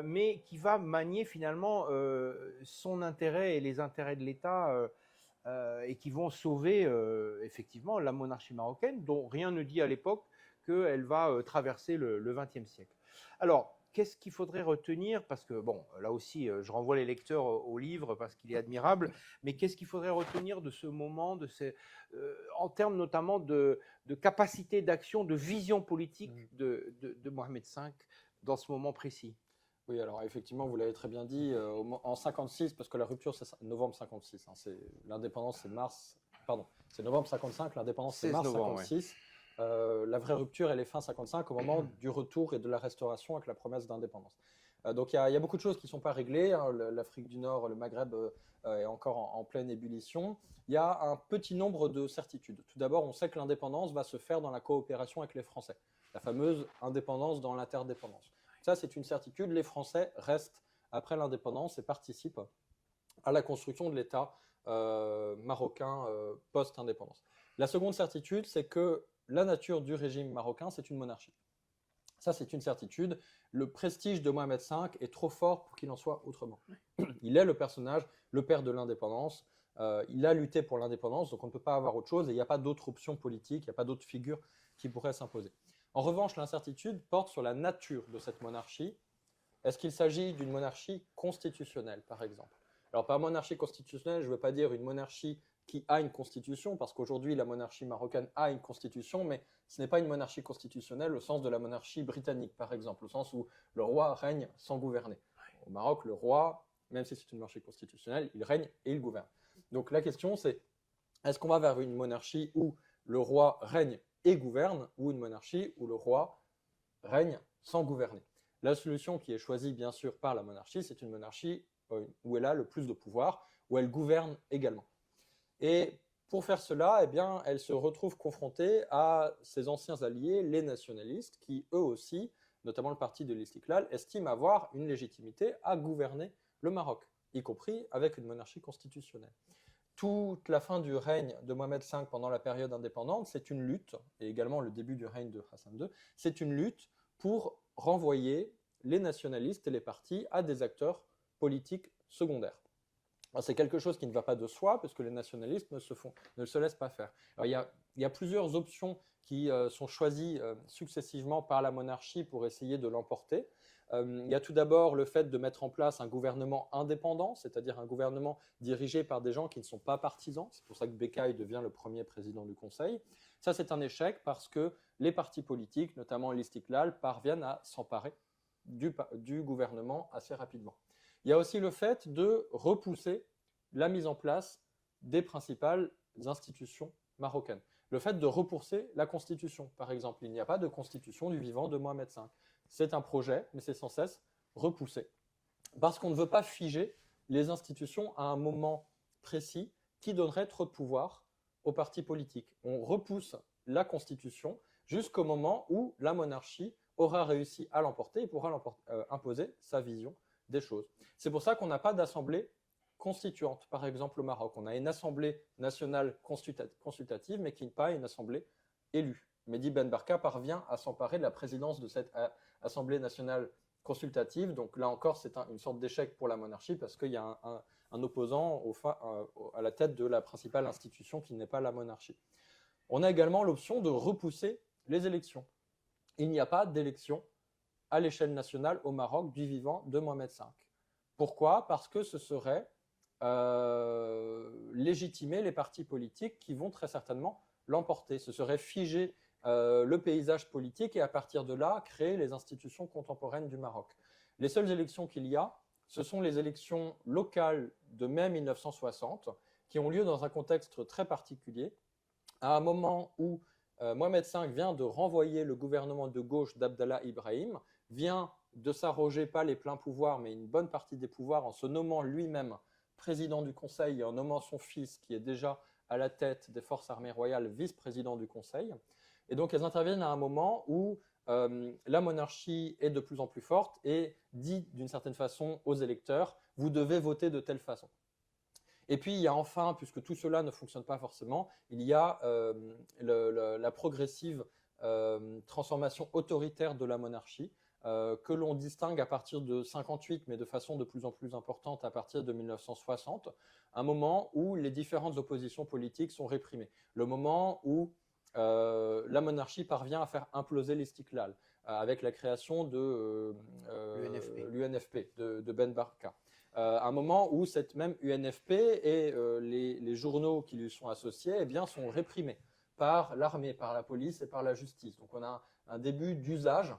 mais qui va manier finalement son intérêt et les intérêts de l'État et qui vont sauver effectivement la monarchie marocaine, dont rien ne dit à l'époque qu'elle va traverser le XXe siècle. Alors, qu'est-ce qu'il faudrait retenir? Parce que, bon, là aussi, je renvoie les lecteurs au livre parce qu'il est admirable, mais qu'est-ce qu'il faudrait retenir de ce moment, en termes notamment de capacité d'action, de vision politique de Mohamed V dans ce moment précis? Oui, alors effectivement, vous l'avez très bien dit, en 56, parce que la rupture c'est novembre 56, hein, l'indépendance c'est c'est novembre 55, l'indépendance c'est mars 56. Ouais. La vraie rupture elle est fin 55 au moment du retour et de la restauration avec la promesse d'indépendance. Donc il y a beaucoup de choses qui ne sont pas réglées, hein, l'Afrique du Nord, le Maghreb est encore en pleine ébullition. Il y a un petit nombre de certitudes. Tout d'abord, on sait que l'indépendance va se faire dans la coopération avec les Français, la fameuse indépendance dans l'interdépendance. Ça, c'est une certitude. Les Français restent après l'indépendance et participent à la construction de l'État marocain post-indépendance. La seconde certitude, c'est que la nature du régime marocain, c'est une monarchie. Ça, c'est une certitude. Le prestige de Mohamed V est trop fort pour qu'il en soit autrement. Il est le personnage, le père de l'indépendance. Il a lutté pour l'indépendance, donc on ne peut pas avoir autre chose et il n'y a pas d'autre option politique, il n'y a pas d'autre figure qui pourrait s'imposer. En revanche, l'incertitude porte sur la nature de cette monarchie. Est-ce qu'il s'agit d'une monarchie constitutionnelle, par exemple? Alors, par monarchie constitutionnelle, je ne veux pas dire une monarchie qui a une constitution, parce qu'aujourd'hui, la monarchie marocaine a une constitution, mais ce n'est pas une monarchie constitutionnelle au sens de la monarchie britannique, par exemple, au sens où le roi règne sans gouverner. Au Maroc, le roi, même si c'est une monarchie constitutionnelle, il règne et il gouverne. Donc, la question, c'est est-ce qu'on va vers une monarchie où le roi règne et gouverne, ou une monarchie où le roi règne sans gouverner? La solution qui est choisie bien sûr par la monarchie, c'est une monarchie où elle a le plus de pouvoir, où elle gouverne également. Et pour faire cela, eh bien, elle se retrouve confrontée à ses anciens alliés, les nationalistes, qui eux aussi notamment le parti de l'Istiklal, estime avoir une légitimité à gouverner le Maroc, y compris avec une monarchie constitutionnelle. Toute la fin du règne de Mohamed V pendant la période indépendante, c'est une lutte, et également le début du règne de Hassan II, c'est une lutte pour renvoyer les nationalistes et les partis à des acteurs politiques secondaires. C'est quelque chose qui ne va pas de soi, parce que les nationalistes ne se laissent pas faire. Alors, il y a plusieurs options qui sont choisies successivement par la monarchie pour essayer de l'emporter. Il y a tout d'abord le fait de mettre en place un gouvernement indépendant, c'est-à-dire un gouvernement dirigé par des gens qui ne sont pas partisans. C'est pour ça que Becaye devient le premier président du Conseil. Ça, c'est un échec parce que les partis politiques, notamment l'Istiklal, parviennent à s'emparer du gouvernement assez rapidement. Il y a aussi le fait de repousser la mise en place des principales institutions marocaines. Le fait de repousser la constitution, par exemple. Il n'y a pas de constitution du vivant de Mohamed V. C'est un projet, mais c'est sans cesse repoussé. Parce qu'on ne veut pas figer les institutions à un moment précis qui donnerait trop de pouvoir aux partis politiques. On repousse la constitution jusqu'au moment où la monarchie aura réussi à l'emporter et pourra imposer sa vision des choses. C'est pour ça qu'on n'a pas d'assemblée constituante, par exemple au Maroc. On a une assemblée nationale consultative, mais qui n'est pas une assemblée élue. Mehdi Ben Barka parvient à s'emparer de la présidence de cette assemblée nationale consultative. Donc là encore, c'est une sorte d'échec pour la monarchie parce qu'il y a un opposant à la tête de la principale institution qui n'est pas la monarchie. On a également l'option de repousser les élections. Il n'y a pas d'élection à l'échelle nationale au Maroc du vivant de Mohamed V. Pourquoi? Parce que ce serait légitimer les partis politiques qui vont très certainement l'emporter. Ce serait figer le paysage politique et à partir de là, créer les institutions contemporaines du Maroc. Les seules élections qu'il y a, ce sont les élections locales de mai 1960 qui ont lieu dans un contexte très particulier, à un moment où Mohamed V vient de renvoyer le gouvernement de gauche d'Abdallah Ibrahim, vient de s'arroger pas les pleins pouvoirs, mais une bonne partie des pouvoirs en se nommant lui-même président du Conseil et en nommant son fils, qui est déjà à la tête des forces armées royales, vice-président du Conseil. Et donc, elles interviennent à un moment où la monarchie est de plus en plus forte et dit d'une certaine façon aux électeurs, vous devez voter de telle façon. Et puis, il y a enfin, puisque tout cela ne fonctionne pas forcément, il y a la progressive transformation autoritaire de la monarchie, que l'on distingue à partir de 58, mais de façon de plus en plus importante à partir de 1960, un moment où les différentes oppositions politiques sont réprimées, le moment où la monarchie parvient à faire imploser l'Istiklal, avec la création de l'UNFP de Ben Barka. Un moment où cette même UNFP et les journaux qui lui sont associés eh bien, sont réprimés par l'armée, par la police et par la justice. Donc on a un début d'usage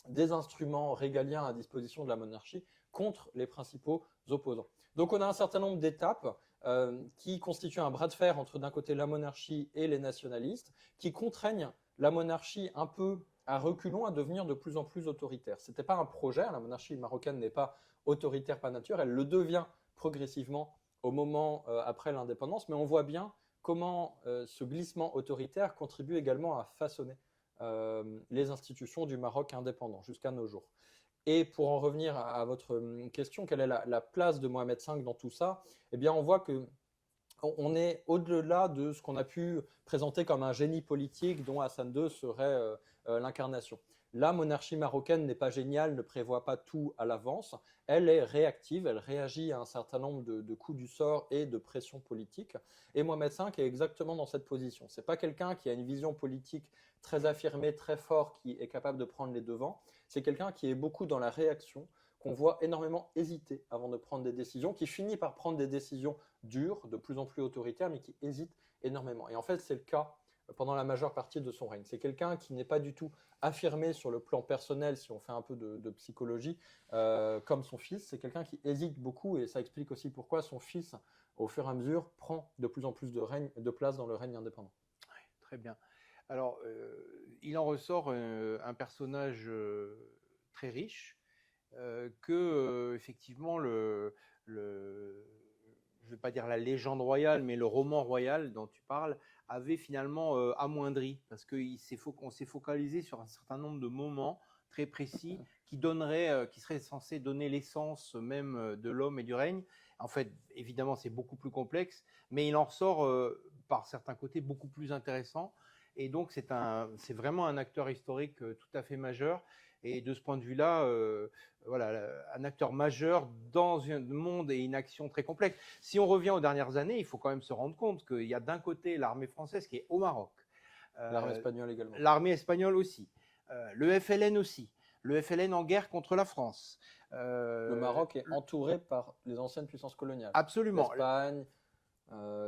des instruments régaliens à disposition de la monarchie contre les principaux opposants. Donc on a un certain nombre d'étapes qui constituent un bras de fer entre d'un côté la monarchie et les nationalistes, qui contraignent la monarchie un peu à reculons à devenir de plus en plus autoritaire. Ce n'était pas un projet, la monarchie marocaine n'est pas autoritaire par nature, elle le devient progressivement au moment après l'indépendance, mais on voit bien comment ce glissement autoritaire contribue également à façonner les institutions du Maroc indépendant jusqu'à nos jours. Et pour en revenir à votre question, quelle est la place de Mohamed V dans tout ça? Eh bien, on voit que on est au-delà de ce qu'on a pu présenter comme un génie politique dont Hassan II serait l'incarnation. La monarchie marocaine n'est pas géniale, ne prévoit pas tout à l'avance. Elle est réactive, elle réagit à un certain nombre de coups du sort et de pressions politiques. Et Mohamed V est exactement dans cette position. Ce n'est pas quelqu'un qui a une vision politique très affirmée, très forte, qui est capable de prendre les devants. C'est quelqu'un qui est beaucoup dans la réaction, qu'on voit énormément hésiter avant de prendre des décisions, qui finit par prendre des décisions dures, de plus en plus autoritaires, mais qui hésite énormément. Et en fait, c'est le cas pendant la majeure partie de son règne. C'est quelqu'un qui n'est pas du tout affirmé sur le plan personnel, si on fait un peu de psychologie, comme son fils. C'est quelqu'un qui hésite beaucoup, et ça explique aussi pourquoi son fils, au fur et à mesure, prend de plus en plus de place dans le règne indépendant. Ouais, très bien. Alors, il en ressort un personnage très riche, que effectivement je ne vais pas dire la légende royale, mais le roman royal dont tu parles avait finalement amoindri, parce qu'on s'est focalisé sur un certain nombre de moments très précis qui serait censé donner l'essence même de l'homme et du règne. En fait, évidemment, c'est beaucoup plus complexe, mais il en ressort par certains côtés beaucoup plus intéressant. Et donc, c'est vraiment un acteur historique tout à fait majeur. Et de ce point de vue-là, voilà, un acteur majeur dans un monde et une action très complexe. Si on revient aux dernières années, il faut quand même se rendre compte qu'il y a d'un côté l'armée française qui est au Maroc, L'armée espagnole également. l'armée espagnole aussi, le FLN aussi, le FLN en guerre contre la France. Le Maroc est entouré par les anciennes puissances coloniales. Absolument. L'Espagne,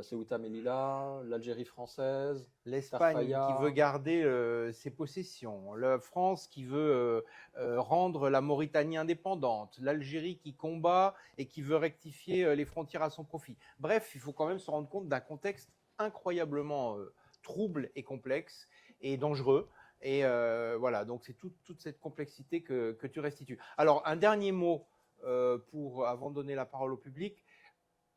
Ceuta Melilla, l'Algérie française, L'Espagne qui veut garder ses possessions, la France qui veut rendre la Mauritanie indépendante, l'Algérie qui combat et qui veut rectifier les frontières à son profit. Bref, il faut quand même se rendre compte d'un contexte incroyablement trouble et complexe et dangereux. Et voilà, donc c'est toute cette complexité que tu restitues. Alors, un dernier mot avant de donner la parole au public.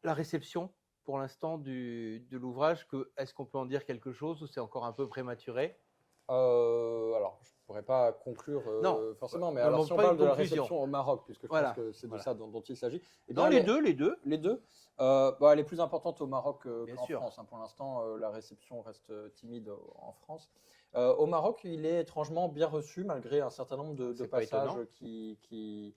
La réception pour l'instant de l'ouvrage, est-ce qu'on peut en dire quelque chose ou c'est encore un peu prématuré? Alors, je ne pourrais pas conclure Non, forcément, mais non, alors non, si on pas parle une de la conclusion. réception au Maroc, puisque je Voilà, pense que c'est de voilà. ça dont il s'agit. Eh Non, bien, les deux. Les deux. Elle est plus importante au Maroc Bien qu'en sûr. France. Pour l'instant, la réception reste timide en France. Au Maroc, il est étrangement bien reçu, malgré un certain nombre de C'est pas passages étonnant. qui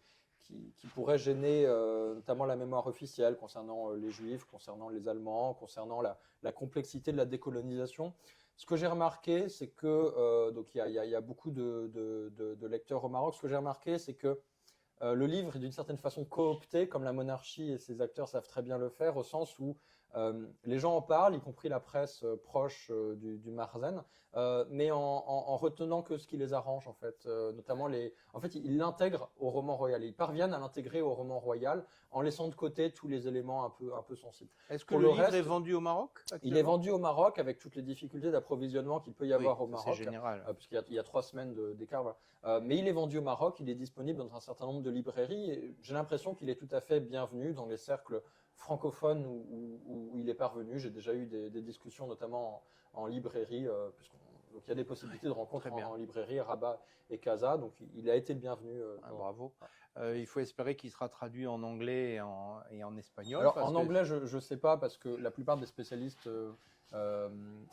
pourraient gêner notamment la mémoire officielle concernant les Juifs, concernant les Allemands, concernant la complexité de la décolonisation. Ce que j'ai remarqué, c'est que, donc il y a beaucoup de lecteurs au Maroc, ce que j'ai remarqué, c'est que le livre est d'une certaine façon coopté, comme la monarchie et ses acteurs savent très bien le faire, au sens où les gens en parlent, y compris la presse proche du Marzen, mais en retenant que ce qui les arrange, en fait. Notamment, en fait, ils l'intègrent au roman royal. Ils parviennent à l'intégrer au roman royal en laissant de côté tous les éléments un peu sensibles. Est-ce que Pour le le livre reste, est vendu au Maroc il est actuellement? vendu au Maroc avec toutes les difficultés d'approvisionnement qu'il peut y avoir au ça, c'est Maroc, général. puisqu'il y a 3 semaines d'écart. Voilà. Mais il est vendu au Maroc, il est disponible dans un certain nombre de librairies. Et j'ai l'impression qu'il est tout à fait bienvenu dans les cercles francophones où il est parvenu. J'ai déjà eu des discussions, notamment en librairie, donc il y a des possibilités de rencontres en librairie, Rabat et Casa. Donc il a été le bienvenu. Bravo. Il faut espérer qu'il sera traduit en anglais et en espagnol. Alors en anglais, je ne sais pas, parce que la plupart des spécialistes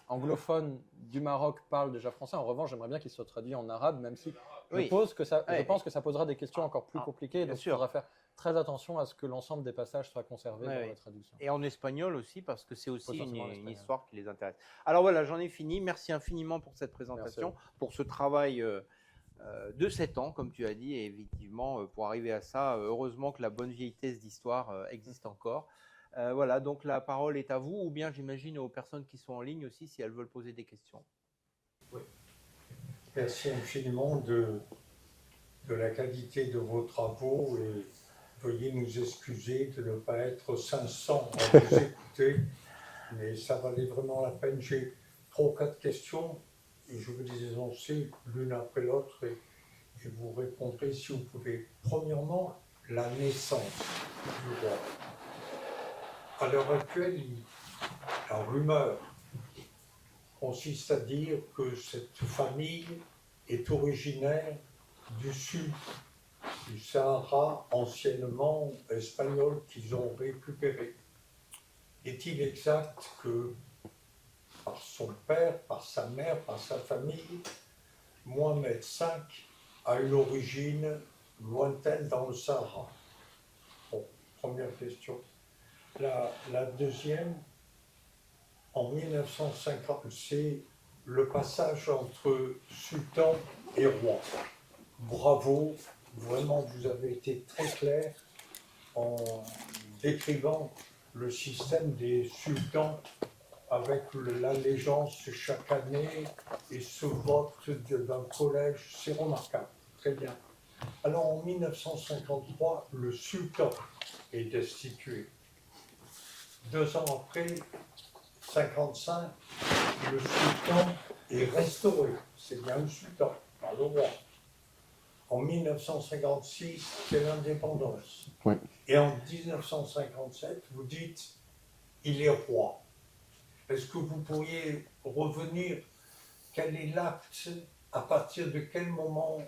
anglophones du Maroc parlent déjà français. En revanche, j'aimerais bien qu'il soit traduit en arabe, même si je pense que ça posera des questions encore plus compliquées. Donc il faudra faire très attention à ce que l'ensemble des passages soit conservé dans la traduction. Et en espagnol aussi, parce que c'est aussi une histoire qui les intéresse. Alors voilà, j'en ai fini. Merci infiniment pour cette présentation, pour ce travail de 7 ans, comme tu as dit, et effectivement, pour arriver à ça, heureusement que la bonne vieille thèse d'histoire existe encore. Voilà, donc la parole est à vous, ou bien j'imagine aux personnes qui sont en ligne aussi, si elles veulent poser des questions. Oui. Merci infiniment de la qualité de vos travaux et veuillez nous excuser de ne pas être 500 à vous écouter, mais ça valait vraiment la peine. J'ai 3 ou 4 questions et je vais les énoncer l'une après l'autre et vous répondrez si vous pouvez. Premièrement, la naissance du roi. À l'heure actuelle, la rumeur consiste à dire que cette famille est originaire du sud du Sahara, anciennement espagnol, qu'ils ont récupéré. Est-il exact que par son père, par sa mère, par sa famille, Mohamed V a une origine lointaine dans le Sahara? Bon, première question. La deuxième, en 1950, c'est le passage entre sultan et roi. Bravo, vraiment vous avez été très clair en décrivant le système des sultans avec l'allégeance chaque année et ce vote d'un collège, c'est remarquable, très bien. Alors en 1953, le sultan est destitué. 2 ans après, 55, le sultan est restauré. C'est bien le sultan, pas le roi. En 1956, c'est l'indépendance. Oui. Et en 1957, vous dites, il est roi. Est-ce que vous pourriez revenir? Quel est l'acte? À partir de quel moment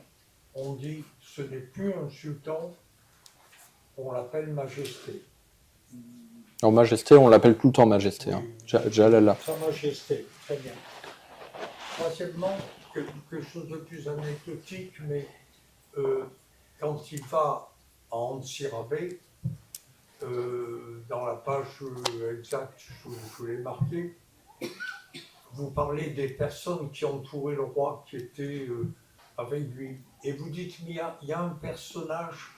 on dit ce n'est plus un sultan, on l'appelle majesté. En majesté, on l'appelle tout le temps majesté. Hein. Jalala. Sa majesté, très bien. Troisièmement, quelque chose de plus anecdotique, mais quand il va à Antsirabe, dans la page exacte, je l'ai marqué, vous parlez des personnes qui entouraient le roi, qui étaient avec lui. Et vous dites, mais il y a un personnage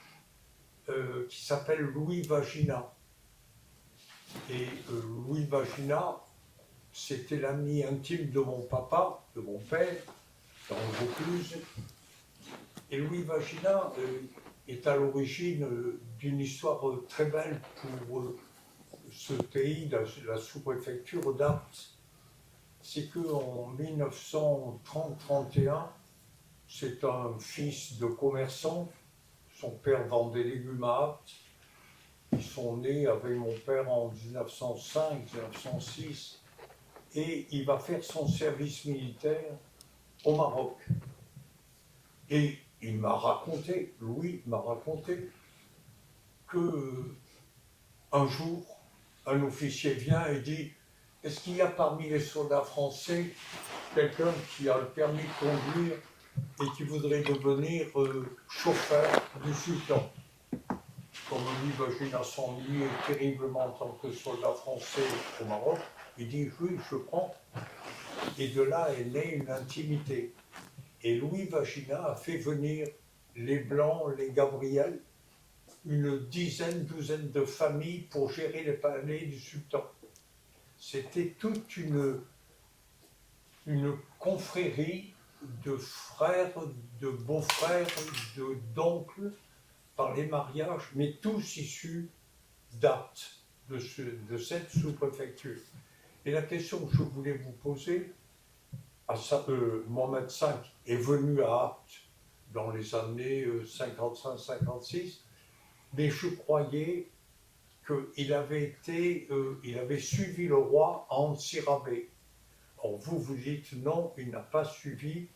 qui s'appelle Louis Vagina. Et Louis Vagina, c'était l'ami intime de mon papa, de mon père, dans le Vaucluse. Et Louis Vagina est à l'origine d'une histoire très belle pour ce pays, la sous-préfecture d'Apt. C'est qu'en 1930-31, c'est un fils de commerçant. Son père vendait des légumes à Apt. Ils sont nés avec mon père en 1905-1906. Et il va faire son service militaire au Maroc. Et il m'a raconté, Louis m'a raconté, que un jour, un officier vient et dit: est-ce qu'il y a parmi les soldats français quelqu'un qui a le permis de conduire et qui voudrait devenir chauffeur du sultan? Comme Louis Vagina s'ennuyait terriblement en tant que soldat français au Maroc, il dit: oui, je prends. Et de là est née une intimité. Et Louis Vagina a fait venir les Blancs, les Gabriel, une douzaine de familles pour gérer les palais du sultan. C'était toute une confrérie de frères, de beaux-frères, d'oncles, par les mariages, mais tous issus d'Apt, de cette sous-préfecture. Et la question que je voulais vous poser, Mohamed V est venu à Apt dans les années 55-56, mais je croyais qu'il avait suivi le roi à Antsirabe. Or vous dites non, il n'a pas suivi,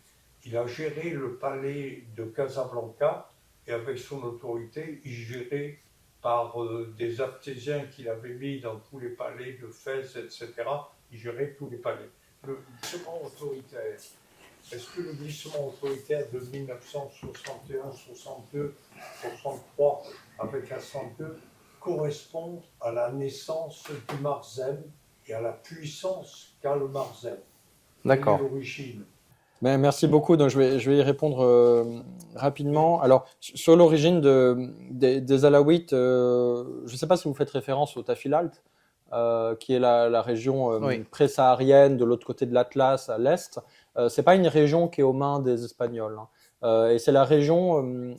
il a géré le palais de Casablanca, et avec son autorité, il gérait par des Aptésiens qu'il avait mis dans tous les palais de Fès, etc. Il gérait tous les palais. Le glissement autoritaire, est-ce que le glissement autoritaire de 1961, 62, 63 avec la 102 correspond à la naissance du Marzem et à la puissance qu'a le Marzem? D'accord. Quelle est l'origine? Ben, merci beaucoup. Donc, je vais y répondre rapidement. Alors, sur l'origine des Alaouites, je ne sais pas si vous faites référence au Tafilalt, qui est la région Oui. pré-saharienne de l'autre côté de l'Atlas, à l'est. Ce n'est pas une région qui est aux mains des Espagnols. Hein. Et c'est la région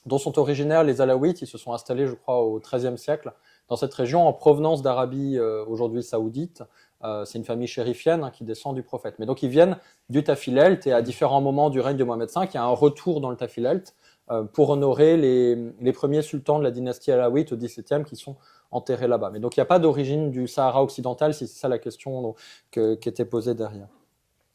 dont sont originaires les Alaouites. Ils se sont installés, je crois, au XIIIe siècle, dans cette région en provenance d'Arabie aujourd'hui saoudite. C'est une famille chérifienne qui descend du prophète. Mais donc ils viennent du Tafilelt, et à différents moments du règne de Mohamed V, il y a un retour dans le Tafilelt pour honorer les premiers sultans de la dynastie alaouite au XVIIe qui sont enterrés là-bas. Mais donc il n'y a pas d'origine du Sahara occidental, si c'est ça la question qui était posée derrière.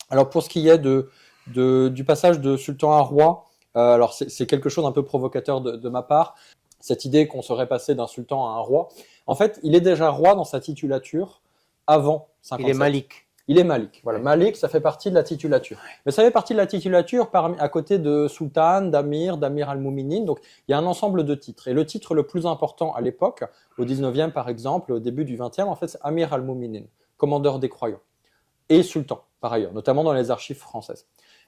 Alors pour ce qui est du passage de sultan à roi, alors c'est quelque chose d'un peu provocateur de ma part, cette idée qu'on serait passé d'un sultan à un roi. En fait, il est déjà roi dans sa titulature avant 57. Il est Malik. Il est Malik. Voilà. Malik, ça fait partie de la titulature. Mais ça fait partie de la titulature à côté de sultan, d'amir al-Mouminin. Donc, il y a un ensemble de titres. Et le titre le plus important à l'époque, au 19e par exemple, au début du 20e, en fait, c'est amir al-Mouminin, commandeur des croyants. Et sultan, par ailleurs, notamment dans les archives françaises.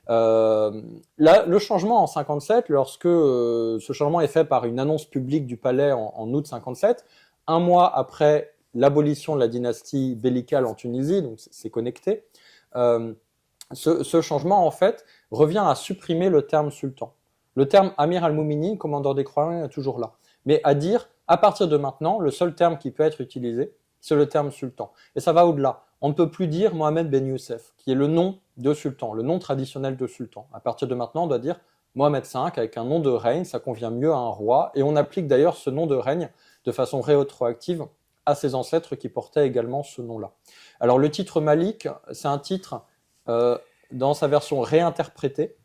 Là, le changement en 57, lorsque ce changement est fait par une annonce publique du palais en août 57, un mois après l'abolition de la dynastie bellicale en Tunisie, donc c'est connecté, ce changement, en fait, revient à supprimer le terme sultan. Le terme amir al-Mouminin, commandeur des croyants, est toujours là. Mais à dire, à partir de maintenant, le seul terme qui peut être utilisé, c'est le terme sultan. Et ça va au-delà. On ne peut plus dire Mohamed Ben Youssef, qui est le nom de sultan, le nom traditionnel de sultan. À partir de maintenant, on doit dire Mohamed V avec un nom de règne, ça convient mieux à un roi. Et on applique d'ailleurs ce nom de règne de façon rétroactive à ses ancêtres qui portaient également ce nom-là. Alors le titre Malik, c'est un titre dans sa version réinterprétée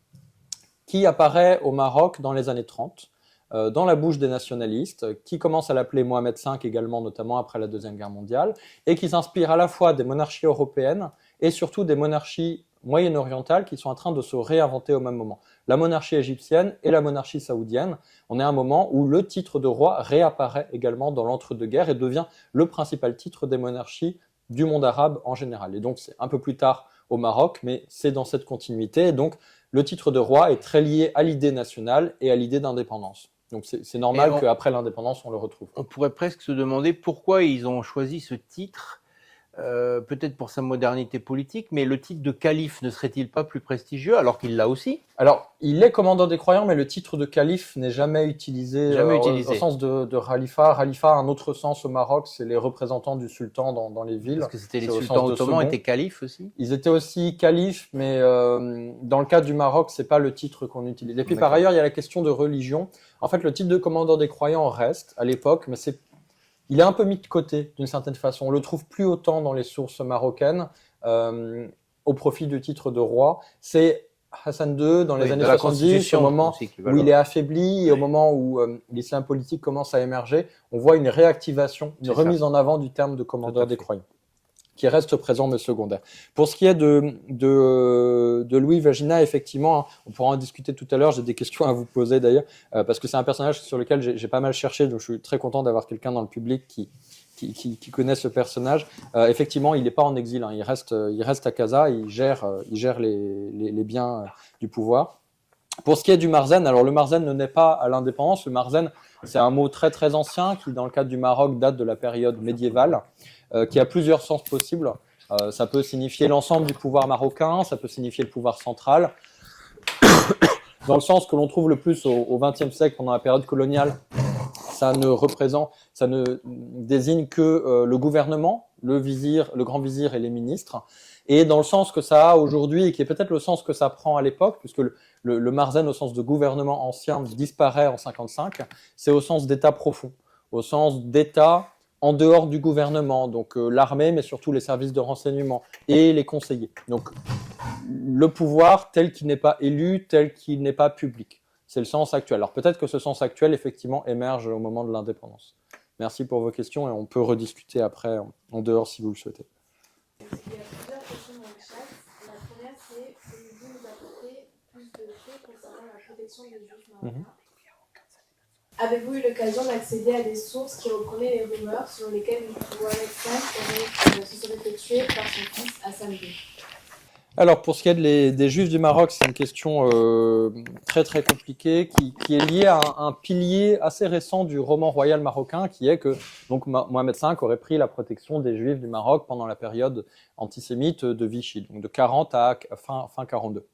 qui apparaît au Maroc dans les années 30, dans la bouche des nationalistes, qui commencent à l'appeler Mohamed V également, notamment après la Deuxième Guerre mondiale, et qui s'inspire à la fois des monarchies européennes et surtout des monarchies moyen-orientales qui sont en train de se réinventer au même moment. La monarchie égyptienne et la monarchie saoudienne, on est à un moment où le titre de roi réapparaît également dans l'entre-deux-guerres et devient le principal titre des monarchies du monde arabe en général. Et donc c'est un peu plus tard au Maroc, mais c'est dans cette continuité. Et donc le titre de roi est très lié à l'idée nationale et à l'idée d'indépendance. Donc c'est normal qu'après l'indépendance, on le retrouve. On pourrait presque se demander pourquoi ils ont choisi ce titre, peut-être pour sa modernité politique, mais le titre de calife ne serait-il pas plus prestigieux alors qu'il l'a aussi? Alors, il est commandant des croyants, mais le titre de calife n'est jamais utilisé, au sens de khalifa. Khalifa a un autre sens au Maroc, c'est les représentants du sultan dans les villes. Parce que c'était les sultans ottomans étaient califes aussi? Ils étaient aussi califes, mais dans le cas du Maroc, c'est pas le titre qu'on utilise. Et puis par ailleurs, il y a la question de religion. En fait, le titre de commandant des croyants reste à l'époque, mais il est un peu mis de côté d'une certaine façon. On le trouve plus autant dans les sources marocaines au profit du titre de roi. C'est Hassan II dans les années 70, au moment où il est affaibli et au moment où l'islam politique commence à émerger, on voit une réactivation, une remise en avant du terme de commandeur des croyants, qui reste présent mais secondaire. Pour ce qui est de Louis Vagina, effectivement, on pourra en discuter tout à l'heure, j'ai des questions à vous poser d'ailleurs, parce que c'est un personnage sur lequel j'ai pas mal cherché, donc je suis très content d'avoir quelqu'un dans le public qui connaît ce personnage. Effectivement, il n'est pas en exil, hein, il reste à Casa, il gère les biens du pouvoir. Pour ce qui est du Marzen, alors le Marzen ne naît pas à l'indépendance, le Marzen c'est un mot très très ancien qui dans le cadre du Maroc date de la période médiévale, qui a plusieurs sens possibles. Ça peut signifier l'ensemble du pouvoir marocain, ça peut signifier le pouvoir central. Dans le sens que l'on trouve le plus au XXe siècle pendant la période coloniale, ça ne désigne que le gouvernement, le vizir, le grand vizir et les ministres. Et dans le sens que ça a aujourd'hui, et qui est peut-être le sens que ça prend à l'époque, puisque le Marzen au sens de gouvernement ancien disparaît en 55, c'est au sens d'État profond, au sens d'État en dehors du gouvernement, donc l'armée, mais surtout les services de renseignement et les conseillers. Donc le pouvoir tel qu'il n'est pas élu, tel qu'il n'est pas public. C'est le sens actuel. Alors peut-être que ce sens actuel, effectivement, émerge au moment de l'indépendance. Merci pour vos questions et on peut rediscuter après en dehors si vous le souhaitez. Il y a plusieurs questions dans le chat. La première, c'est pouvez-vous nous apporter plus de faits concernant la protection des juifs marocains? Avez-vous eu l'occasion d'accéder à des sources qui reprenaient les rumeurs selon lesquelles Mohamed V se serait fait tuer par son fils Hassan II? Alors, pour ce qui est des Juifs du Maroc, c'est une question très très compliquée qui est liée à un pilier assez récent du roman royal marocain, qui est que donc Mohamed V aurait pris la protection des Juifs du Maroc pendant la période antisémite de Vichy, donc de 40 à fin 42.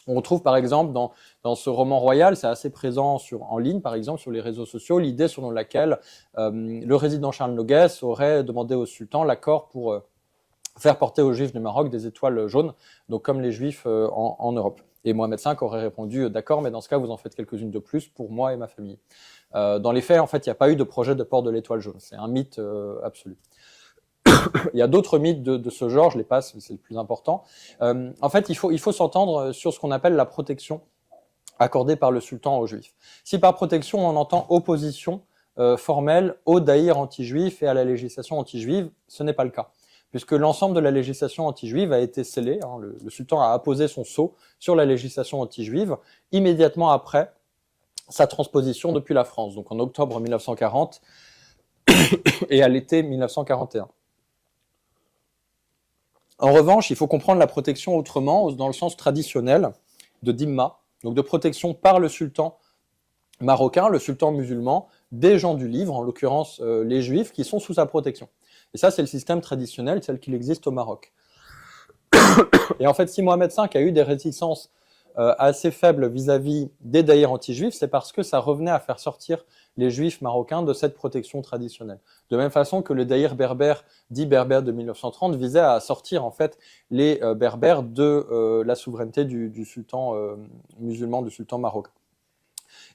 On retrouve par exemple dans ce roman royal, c'est assez présent en ligne par exemple sur les réseaux sociaux, l'idée selon laquelle le résident Charles Noguès aurait demandé au sultan l'accord pour faire porter aux Juifs du Maroc des étoiles jaunes, donc comme les Juifs en Europe. Et Mohamed V aurait répondu d'accord, mais dans ce cas vous en faites quelques-unes de plus pour moi et ma famille. Dans les faits, en fait, il n'y a pas eu de projet de port de l'étoile jaune, c'est un mythe absolu. Il y a d'autres mythes de ce genre, je les passe, c'est le plus important. En fait, il faut s'entendre sur ce qu'on appelle la protection accordée par le sultan aux Juifs. Si par protection on entend opposition formelle au daïr anti-juif et à la législation anti-juive, ce n'est pas le cas, puisque l'ensemble de la législation anti-juive a été scellée. Hein, le sultan a apposé son sceau sur la législation anti-juive immédiatement après sa transposition depuis la France, donc en octobre 1940 et à l'été 1941. En revanche, il faut comprendre la protection autrement, dans le sens traditionnel de dhimma, donc de protection par le sultan marocain, le sultan musulman, des gens du livre, en l'occurrence les juifs, qui sont sous sa protection. Et ça, c'est le système traditionnel tel qu'il existe au Maroc. Et en fait, si Mohamed V a eu des réticences assez faibles vis-à-vis des daïrs anti-juifs, c'est parce que ça revenait à faire sortir les juifs marocains de cette protection traditionnelle. De même façon que le daïr berbère, dit berbère de 1930, visait à sortir en fait les berbères de la souveraineté du sultan musulman, du sultan marocain.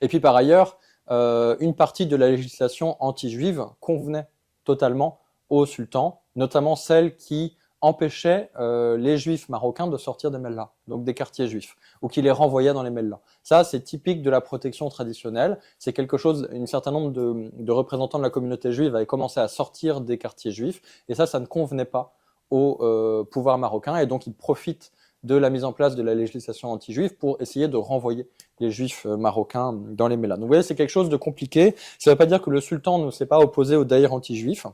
Et puis par ailleurs, une partie de la législation anti-juive convenait totalement au sultan, notamment celle qui empêchait les juifs marocains de sortir des Mellah, donc des quartiers juifs, ou qui les renvoyait dans les Mellah. Ça, c'est typique de la protection traditionnelle. C'est quelque chose, un certain nombre de représentants de la communauté juive avaient commencé à sortir des quartiers juifs, et ça ne convenait pas au pouvoir marocain, et donc ils profitent de la mise en place de la législation anti-juive pour essayer de renvoyer les juifs marocains dans les Mellah. Donc vous voyez, c'est quelque chose de compliqué. Ça ne veut pas dire que le sultan ne s'est pas opposé aux daïrs anti-juifs.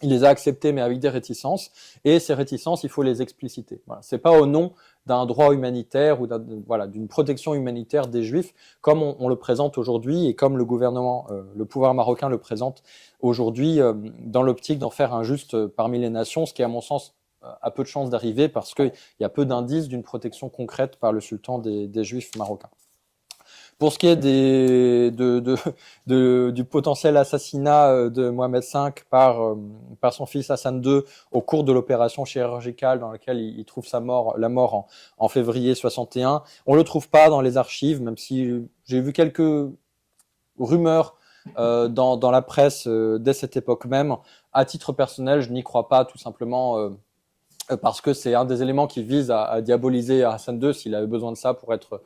Il les a acceptés, mais avec des réticences. Et ces réticences, il faut les expliciter. Voilà. C'est pas au nom d'un droit humanitaire ou d'une protection humanitaire des Juifs, comme on le présente aujourd'hui et comme le gouvernement, le pouvoir marocain le présente aujourd'hui, dans l'optique d'en faire un juste parmi les nations, ce qui, à mon sens, a peu de chances d'arriver parce qu'il y a peu d'indices d'une protection concrète par le sultan des Juifs marocains. Pour ce qui est du potentiel assassinat de Mohamed V par son fils Hassan II au cours de l'opération chirurgicale dans laquelle il trouve la mort en février 61, on le trouve pas dans les archives, même si j'ai vu quelques rumeurs dans la presse dès cette époque même. À titre personnel, je n'y crois pas, tout simplement parce que c'est un des éléments qui vise à diaboliser Hassan II s'il avait besoin de ça pour être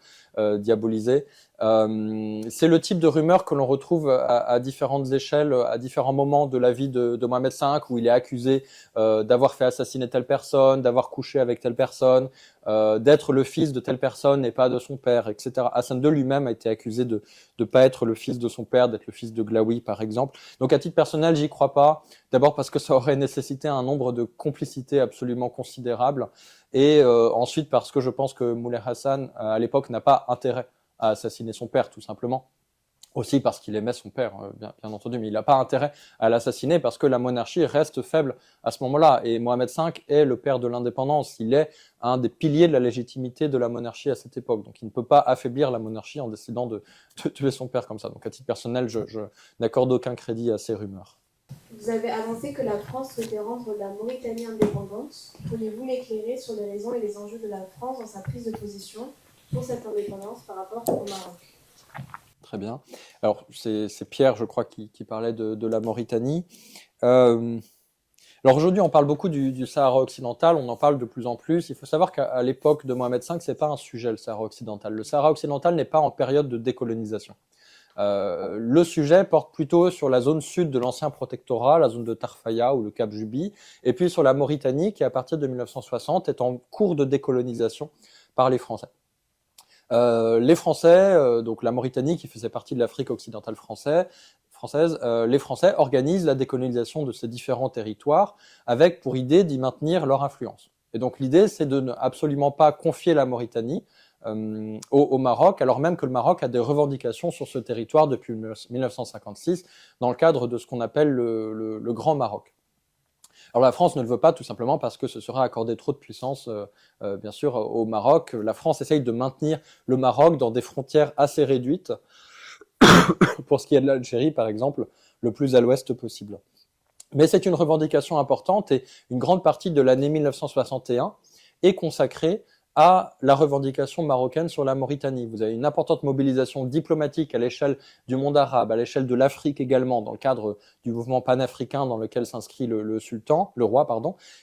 diabolisé. C'est le type de rumeur que l'on retrouve à différentes échelles, à différents moments de la vie de Mohamed V, où il est accusé d'avoir fait assassiner telle personne, d'avoir couché avec telle personne, d'être le fils de telle personne et pas de son père, etc. Hassan II lui-même a été accusé de ne pas être le fils de son père, d'être le fils de Glaoui, par exemple. Donc à titre personnel, j'y crois pas. D'abord parce que ça aurait nécessité un nombre de complicités absolument considérable, et ensuite parce que je pense que Moulay Hassan, à l'époque, n'a pas intérêt à assassiner son père, tout simplement. Aussi parce qu'il aimait son père, bien entendu, mais il n'a pas intérêt à l'assassiner parce que la monarchie reste faible à ce moment-là. Et Mohamed V est le père de l'indépendance. Il est un des piliers de la légitimité de la monarchie à cette époque. Donc il ne peut pas affaiblir la monarchie en décidant de tuer son père comme ça. Donc à titre personnel, je n'accorde aucun crédit à ces rumeurs. Vous avez annoncé que la France souhaitait rendre la Mauritanie indépendante. Pourriez-vous m'éclairer sur les raisons et les enjeux de la France dans sa prise de position pour cette indépendance par rapport au Maroc? Très bien. Alors, c'est Pierre, je crois, qui parlait de la Mauritanie. Alors aujourd'hui, on parle beaucoup du Sahara occidental, on en parle de plus en plus. Il faut savoir qu'à l'époque de Mohamed V, c'est pas un sujet, le Sahara occidental. Le Sahara occidental n'est pas en période de décolonisation. Le sujet porte plutôt sur la zone sud de l'ancien protectorat, la zone de Tarfaya ou le Cap Juby, et puis sur la Mauritanie qui, à partir de 1960, est en cours de décolonisation par les Français. Les Français, donc la Mauritanie qui faisait partie de l'Afrique occidentale française, les Français organisent la décolonisation de ces différents territoires avec pour idée d'y maintenir leur influence. Et donc l'idée, c'est de ne absolument pas confier la Mauritanie au Maroc, alors même que le Maroc a des revendications sur ce territoire depuis 1956 dans le cadre de ce qu'on appelle le Grand Maroc. Alors la France ne le veut pas tout simplement parce que ce sera accorder trop de puissance, bien sûr, au Maroc. La France essaye de maintenir le Maroc dans des frontières assez réduites, pour ce qui est de l'Algérie, par exemple, le plus à l'ouest possible. Mais c'est une revendication importante et une grande partie de l'année 1961 est consacrée à la revendication marocaine sur la Mauritanie. Vous avez une importante mobilisation diplomatique à l'échelle du monde arabe, à l'échelle de l'Afrique également, dans le cadre du mouvement panafricain dans lequel s'inscrit le roi,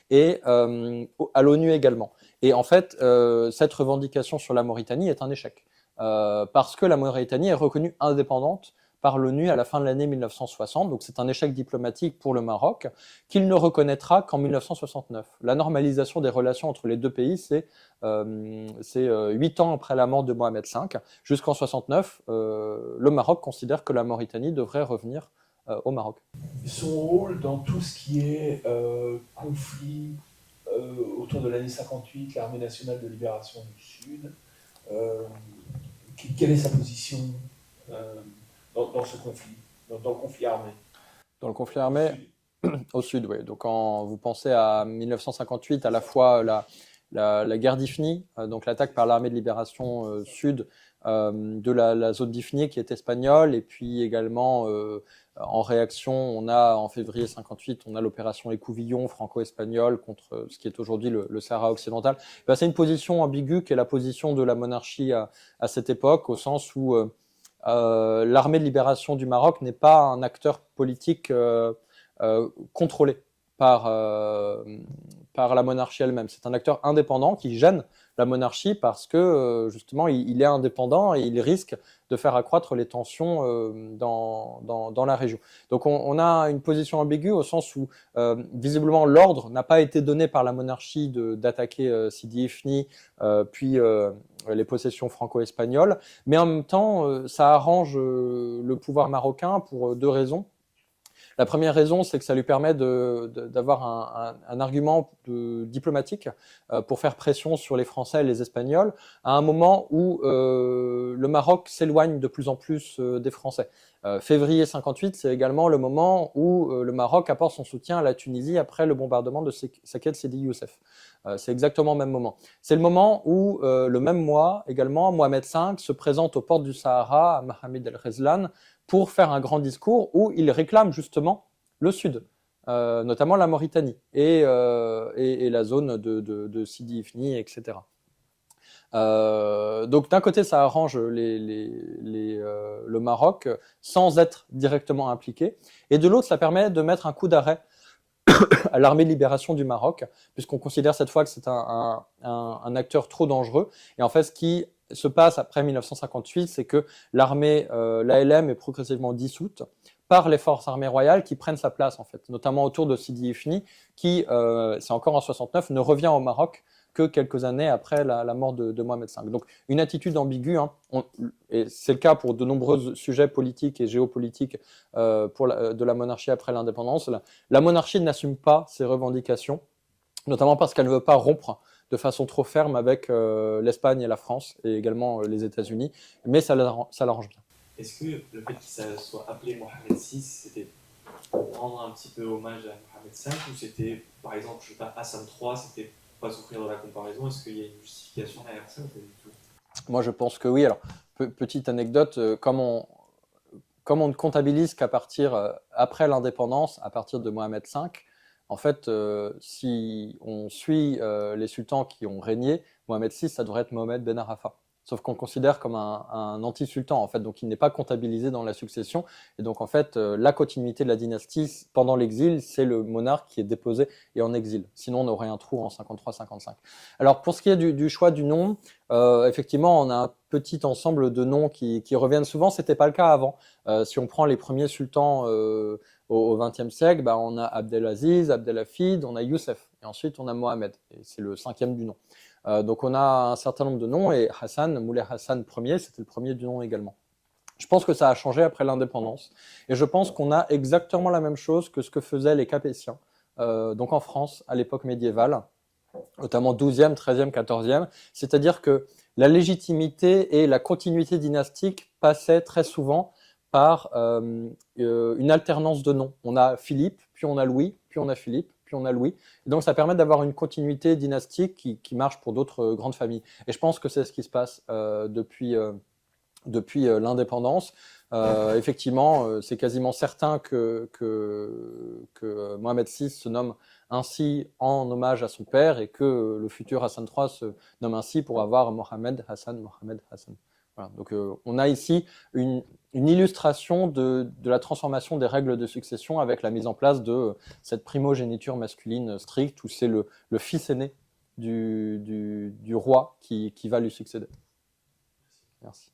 et à l'ONU également. Et en fait, cette revendication sur la Mauritanie est un échec, parce que la Mauritanie est reconnue indépendante par l'ONU à la fin de l'année 1960, donc c'est un échec diplomatique pour le Maroc, qu'il ne reconnaîtra qu'en 1969. La normalisation des relations entre les deux pays, c'est 8 ans après la mort de Mohamed V. Jusqu'en 69, le Maroc considère que la Mauritanie devrait revenir au Maroc. Son rôle dans tout ce qui est conflit autour de l'année 58, l'armée nationale de libération du Sud, quelle est sa position dans ce conflit, dans le conflit armé? Dans le conflit armé, au Sud, oui. Donc quand vous pensez à 1958, à la fois la guerre d'Ifni, donc l'attaque par l'armée de libération sud de la zone d'Ifni qui est espagnole, et puis également en réaction, on a en février 58, on a l'opération Écouvillon franco-espagnole contre ce qui est aujourd'hui le Sahara occidental. Ben, c'est une position ambiguë qui est la position de la monarchie à cette époque, au sens où l'armée de libération du Maroc n'est pas un acteur politique contrôlé par par la monarchie elle-même. C'est un acteur indépendant qui gêne la monarchie parce que justement il est indépendant et il risque de faire accroître les tensions dans la région. Donc on a une position ambiguë au sens où visiblement l'ordre n'a pas été donné par la monarchie d'attaquer Sidi Ifni puis les possessions franco-espagnoles, mais en même temps ça arrange le pouvoir marocain pour deux raisons. La première raison, c'est que ça lui permet d'avoir un argument diplomatique pour faire pression sur les Français et les Espagnols à un moment où le Maroc s'éloigne de plus en plus des Français. Février 58, c'est également le moment où le Maroc apporte son soutien à la Tunisie après le bombardement de Saket Sidi Youssef. C'est exactement le même moment. C'est le moment où, le même mois également, Mohamed V se présente aux portes du Sahara à Mohamed El-Ghezlan pour faire un grand discours où il réclame justement le Sud, notamment la Mauritanie et la zone de Sidi Ifni, etc. Donc d'un côté, ça arrange le Maroc sans être directement impliqué, et de l'autre, ça permet de mettre un coup d'arrêt à l'armée de libération du Maroc, puisqu'on considère cette fois que c'est un acteur trop dangereux. Et en fait, ce qui se passe après 1958, c'est que l'armée, l'ALM est progressivement dissoute par les forces armées royales qui prennent sa place, en fait, notamment autour de Sidi Ifni, qui, c'est encore en 69, ne revient au Maroc que quelques années après la mort de Mohamed V. Donc une attitude ambiguë, hein, et c'est le cas pour de nombreux sujets politiques et géopolitiques de la monarchie après l'indépendance. La monarchie n'assume pas ses revendications, notamment parce qu'elle ne veut pas rompre de façon trop ferme avec l'Espagne et la France, et également les États-Unis, mais ça l'arrange bien. Est-ce que le fait qu'il soit appelé Mohamed VI, c'était pour rendre un petit peu hommage à Mohamed V, ou c'était, par exemple, je sais pas, Hassan III, c'était pas souffrir de la comparaison? Est-ce qu'il y a une justification derrière ça ou pas du tout? Moi, je pense que oui. Alors, petite anecdote, comme on ne comptabilise qu'à partir, après l'indépendance, à partir de Mohamed V, en fait, si on suit les sultans qui ont régné, Mohamed VI, ça devrait être Mohamed Ben Arafa. Sauf qu'on le considère comme un anti-sultan, en fait, donc il n'est pas comptabilisé dans la succession. Et donc, en fait, la continuité de la dynastie pendant l'exil, c'est le monarque qui est déposé et en exil. Sinon, on aurait un trou en 53-55. Alors, pour ce qui est du choix du nom, effectivement, on a un petit ensemble de noms qui reviennent souvent. C'était pas le cas avant. Si on prend les premiers sultans au XXe siècle, bah, on a Abdelaziz, Abdelhafid, on a Youssef, et ensuite on a Mohamed, et c'est le 5e du nom. Donc on a un certain nombre de noms, et Hassan, Moulay Hassan Ier, c'était le premier du nom également. Je pense que ça a changé après l'indépendance, et je pense qu'on a exactement la même chose que ce que faisaient les Capétiens, donc en France, à l'époque médiévale, notamment 12e, 13e, 14e, c'est-à-dire que la légitimité et la continuité dynastique passaient très souvent par une alternance de noms. On a Philippe, puis on a Louis, puis on a Philippe, puis on a Louis. Et donc ça permet d'avoir une continuité dynastique qui marche pour d'autres grandes familles. Et je pense que c'est ce qui se passe depuis l'indépendance. Effectivement, c'est quasiment certain que Mohamed VI se nomme ainsi en hommage à son père et que le futur Hassan III se nomme ainsi pour avoir Mohamed Hassan. Voilà. Donc on a ici une illustration de la transformation des règles de succession avec la mise en place de cette primogéniture masculine stricte où c'est le fils aîné du roi qui va lui succéder. Merci.